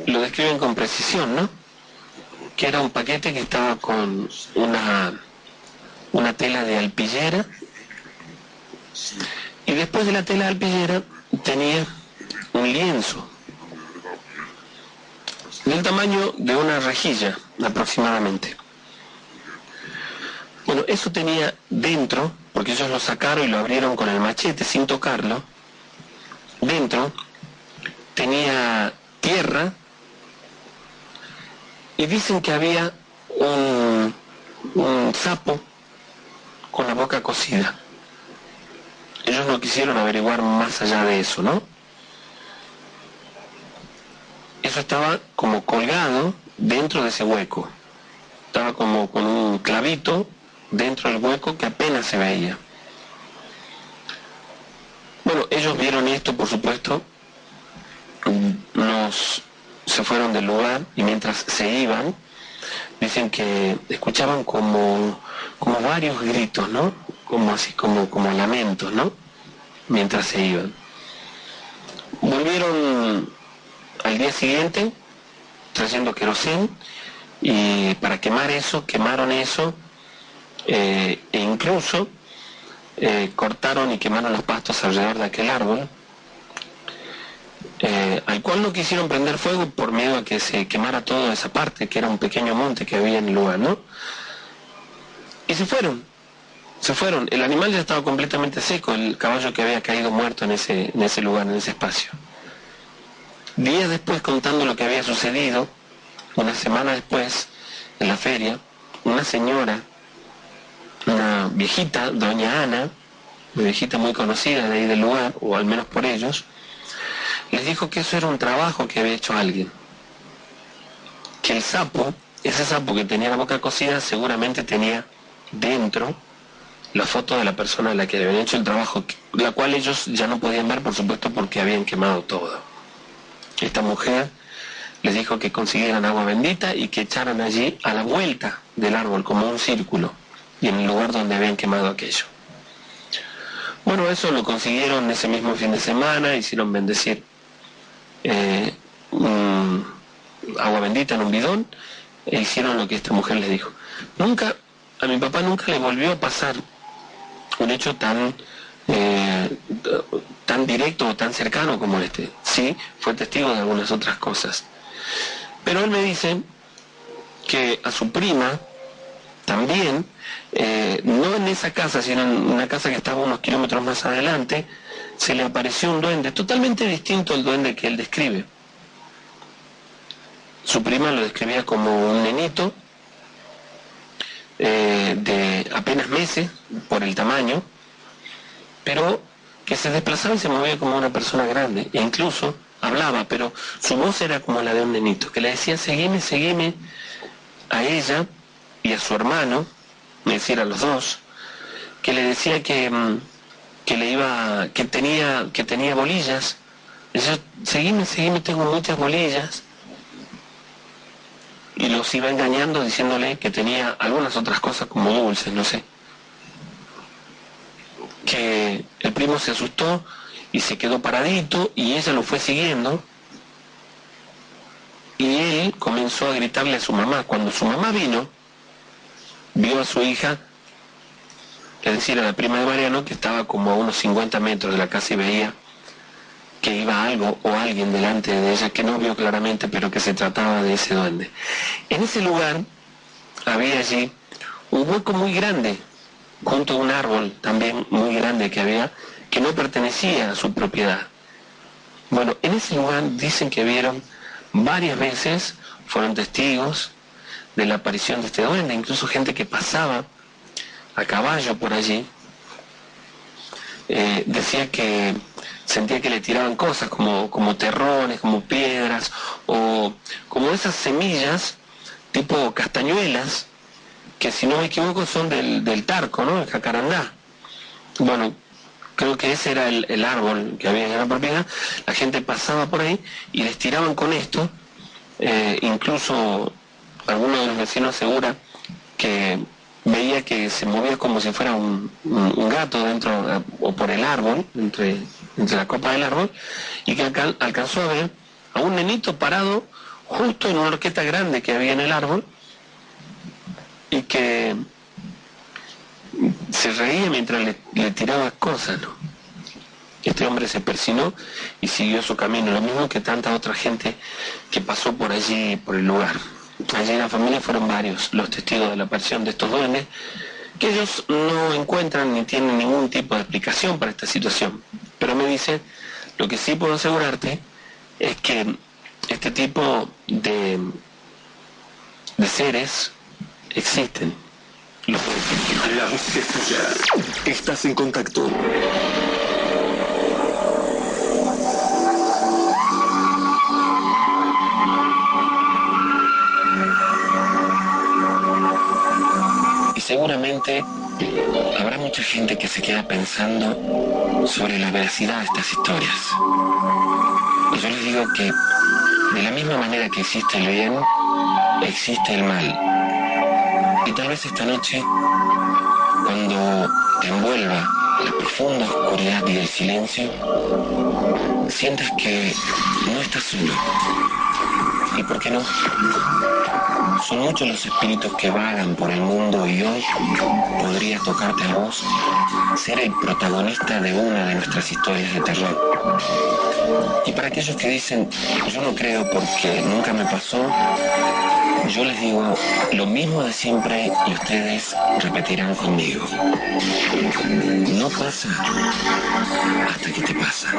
lo describen con precisión, ¿no? Que era un paquete que estaba con una tela de alpillera y después de la tela de alpillera tenía un lienzo del tamaño de una rejilla aproximadamente. Bueno, eso tenía dentro, porque ellos lo sacaron y lo abrieron con el machete sin tocarlo, dentro tenía tierra y dicen que había un sapo con la boca cocida. Ellos no quisieron averiguar más allá de eso, ¿no? Eso estaba como colgado dentro de ese hueco. Estaba como con un clavito dentro del hueco que apenas se veía. Bueno, ellos vieron esto, por supuesto, se fueron del lugar y mientras se iban, dicen que escuchaban como varios gritos, ¿no? Como así, como lamentos, ¿no? Mientras se iban. Volvieron al día siguiente trayendo querosén y para quemar eso, quemaron eso e incluso cortaron y quemaron los pastos alrededor de aquel árbol, al cual no quisieron prender fuego por miedo a que se quemara toda esa parte, que era un pequeño monte que había en el lugar, ¿no? Y se fueron. El animal ya estaba completamente seco, el caballo que había caído muerto en ese lugar, en ese espacio. Días después, contando lo que había sucedido, una semana después, en la feria, una señora, una viejita, doña Ana, una viejita muy conocida de ahí del lugar, o al menos por ellos, les dijo que eso era un trabajo que había hecho alguien. Que el sapo, ese sapo que tenía la boca cocida, seguramente tenía dentro la foto de la persona a la que le habían hecho el trabajo, la cual ellos ya no podían ver, por supuesto, porque habían quemado todo. Esta mujer les dijo que consiguieran agua bendita y que echaran allí a la vuelta del árbol, como un círculo, y en el lugar donde habían quemado aquello. Bueno, eso lo consiguieron ese mismo fin de semana, hicieron bendecir agua bendita en un bidón, e hicieron lo que esta mujer les dijo. A mi papá nunca le volvió a pasar un hecho tan directo o tan cercano como este. Sí, fue testigo de algunas otras cosas. Pero él me dice que a su prima también, no en esa casa, sino en una casa que estaba unos kilómetros más adelante, se le apareció un duende totalmente distinto al duende que él describe. Su prima lo describía como un nenito de apenas meses por el tamaño, pero que se desplazaba y se movía como una persona grande, e incluso hablaba, pero su voz era como la de un nenito, que le decía seguime, seguime, a ella y a su hermano, es decir, a los dos, que le decía que tenía bolillas. Decía, seguime, seguime, tengo muchas bolillas. Y los iba engañando diciéndole que tenía algunas otras cosas como dulces, no sé. Que el primo se asustó y se quedó paradito y ella lo fue siguiendo y él comenzó a gritarle a su mamá. Cuando su mamá vio a su hija, es decir, a la prima de Mariano, que estaba como a unos 50 metros de la casa y veía que iba algo o alguien delante de ella que no vio claramente, pero que se trataba de ese duende. En ese lugar había allí un hueco muy grande, junto a un árbol también muy grande que había, que no pertenecía a su propiedad. Bueno, en ese lugar dicen que vieron varias veces, fueron testigos de la aparición de este duende, incluso gente que pasaba a caballo por allí, decía que sentía que le tiraban cosas como terrones, como piedras, o como esas semillas tipo castañuelas, que si no me equivoco son del tarco, ¿no? El jacarandá. Bueno, creo que ese era el árbol que había en la propiedad. La gente pasaba por ahí y les tiraban con esto. Incluso alguno de los vecinos asegura que veía que se movía como si fuera un gato dentro o por el árbol, entre la copa del árbol, y que alcanzó a ver a un nenito parado justo en una horqueta grande que había en el árbol y que se reía mientras le tiraba cosas, ¿no? Este hombre se persinó y siguió su camino, lo mismo que tanta otra gente que pasó por allí, por el lugar. Allí en la familia fueron varios los testigos de la aparición de estos duendes, que ellos no encuentran ni tienen ningún tipo de explicación para esta situación. Pero me dicen, lo que sí puedo asegurarte es que este tipo de seres existen. La música es tuya. Estás en contacto. Y seguramente habrá mucha gente que se queda pensando sobre la veracidad de estas historias. Y yo les digo que de la misma manera que existe el bien, existe el mal. Y tal vez esta noche, cuando te envuelva la profunda oscuridad y el silencio, sientas que no estás solo. ¿Y por qué no? Son muchos los espíritus que vagan por el mundo y hoy podría tocarte a vos ser el protagonista de una de nuestras historias de terror. Y para aquellos que dicen, yo no creo porque nunca me pasó, yo les digo lo mismo de siempre y ustedes repetirán conmigo. No pasa hasta que te pasa.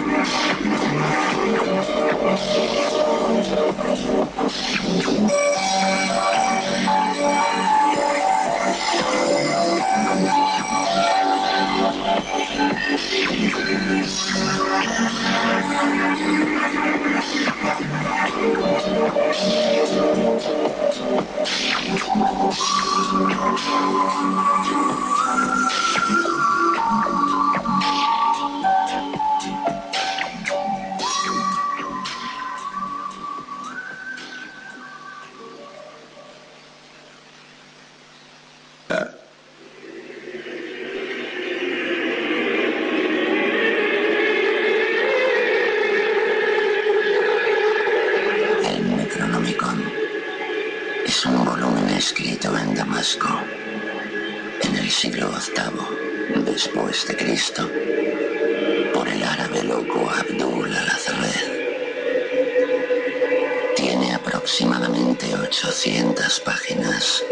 El Necronomicon es un volumen escrito en Damasco en el siglo VIII después de Cristo por el árabe loco Abdul al-Azarred. Tiene aproximadamente 800 páginas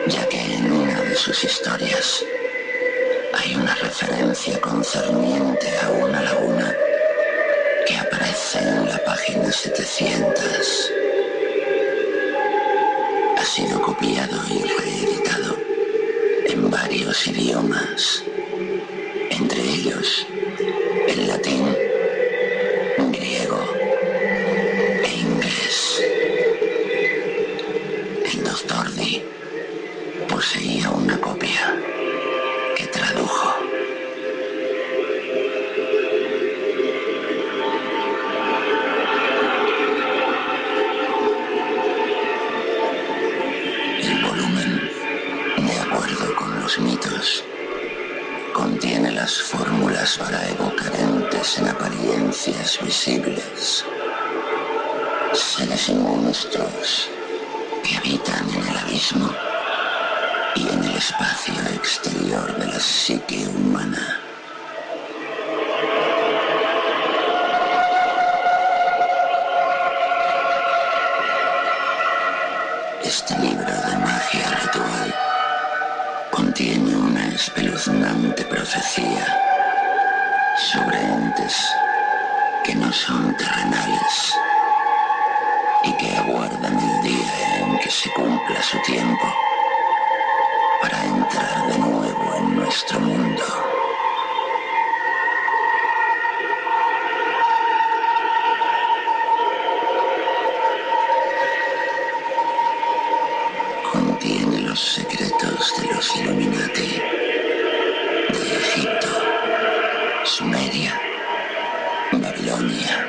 ya que en una de sus historias hay una referencia concerniente a una laguna que aparece en la página 700. Ha sido copiado y reeditado en varios idiomas, entre ellos el latín, griego e inglés. El Dr. Dee poseía una copia que tradujo. El volumen, de acuerdo con los mitos, contiene las fórmulas para evocar entes en apariencias visibles, seres y monstruos que habitan en el abismo y en el espacio exterior de la psique humana. Este libro de magia ritual contiene una espeluznante profecía sobre entes que no son terrenales y que aguardan el día en que se cumpla su tiempo para entrar de nuevo en nuestro mundo. Contiene los secretos de los Illuminati, de Egipto, Sumeria, Babilonia,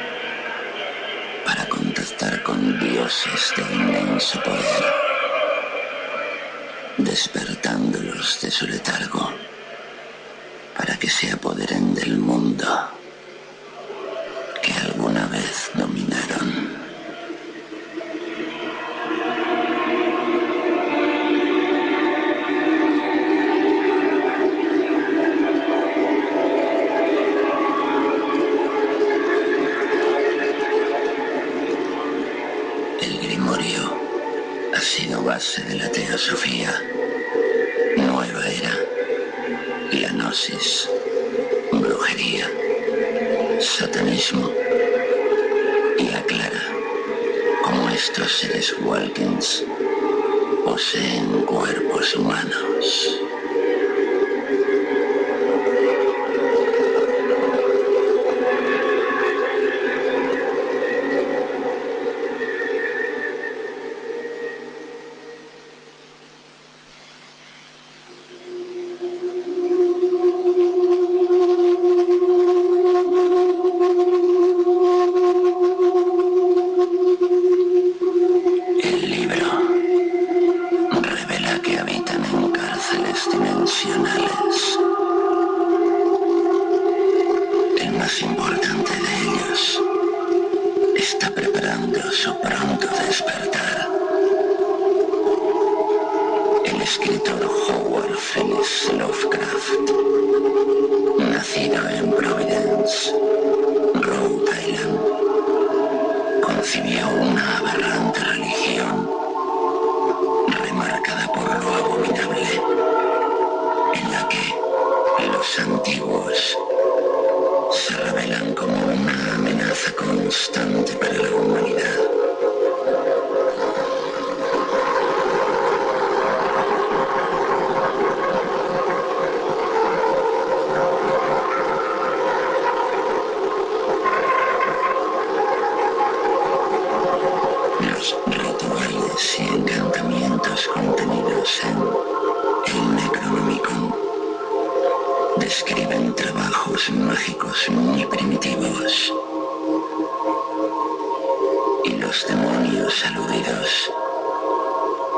para contactar con dioses de inmenso poder, despertándolos de su letargo para que se apoderen del mundo que alguna vez dominaron. Ha sido base de la teosofía, nueva era, la gnosis, brujería, satanismo, y aclara cómo estos seres Walkins poseen cuerpos humanos. El más importante de ellos está preparando su pronto despertar. El escritor Howard Phillips Lovecraft, nacido en Providence, Rhode Island, concibió una aberrante religión remarcada por lo abominable, en la que los antiguos se revelan como una amenaza constante para la humanidad. Los rituales y encantamientos contenidos en el Necronomicon describen trabajos mágicos muy primitivos, y los demonios aludidos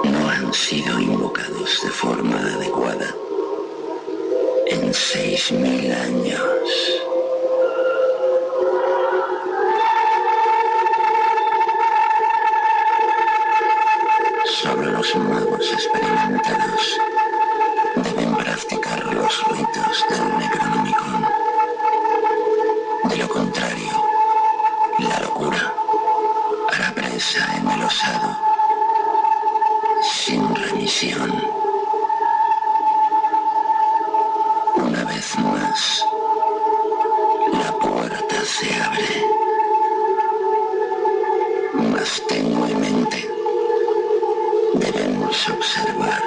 no han sido invocados de forma adecuada en 6000 años. Solo los magos experimentados deben practicar los ritos del Necronomicon. De lo contrario, la locura hará presa en el osado sin remisión. se abre, más tenuemente. Debemos observar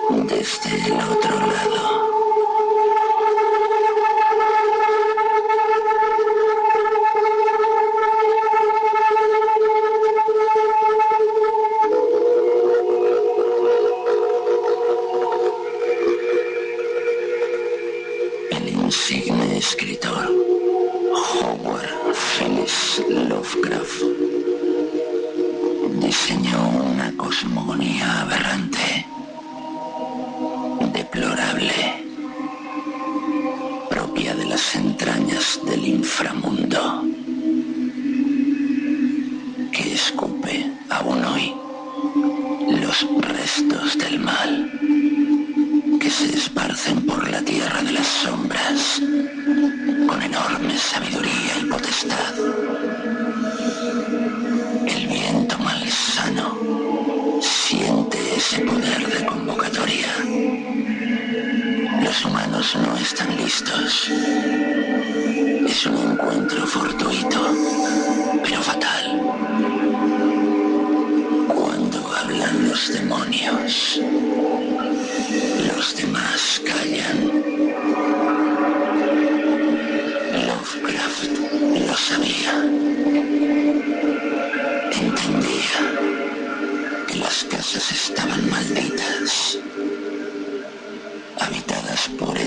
desde el otro lado. El insigne escritor Howard Phillips Lovecraft diseñó una cosmogonía aberrante, deplorable, propia de las entrañas del inframundo, que escupe aún hoy los restos del mal que se esparcen por la tierra de las sombras con enorme sabiduría y potestad. El viento malsano siente ese poder de convocatoria. Los humanos no están listos. Es un encuentro fortuito, pero fatal. Cuando hablan los demonios, los demás callan. Lovecraft lo sabía. Entendía que las casas estaban malditas, habitadas por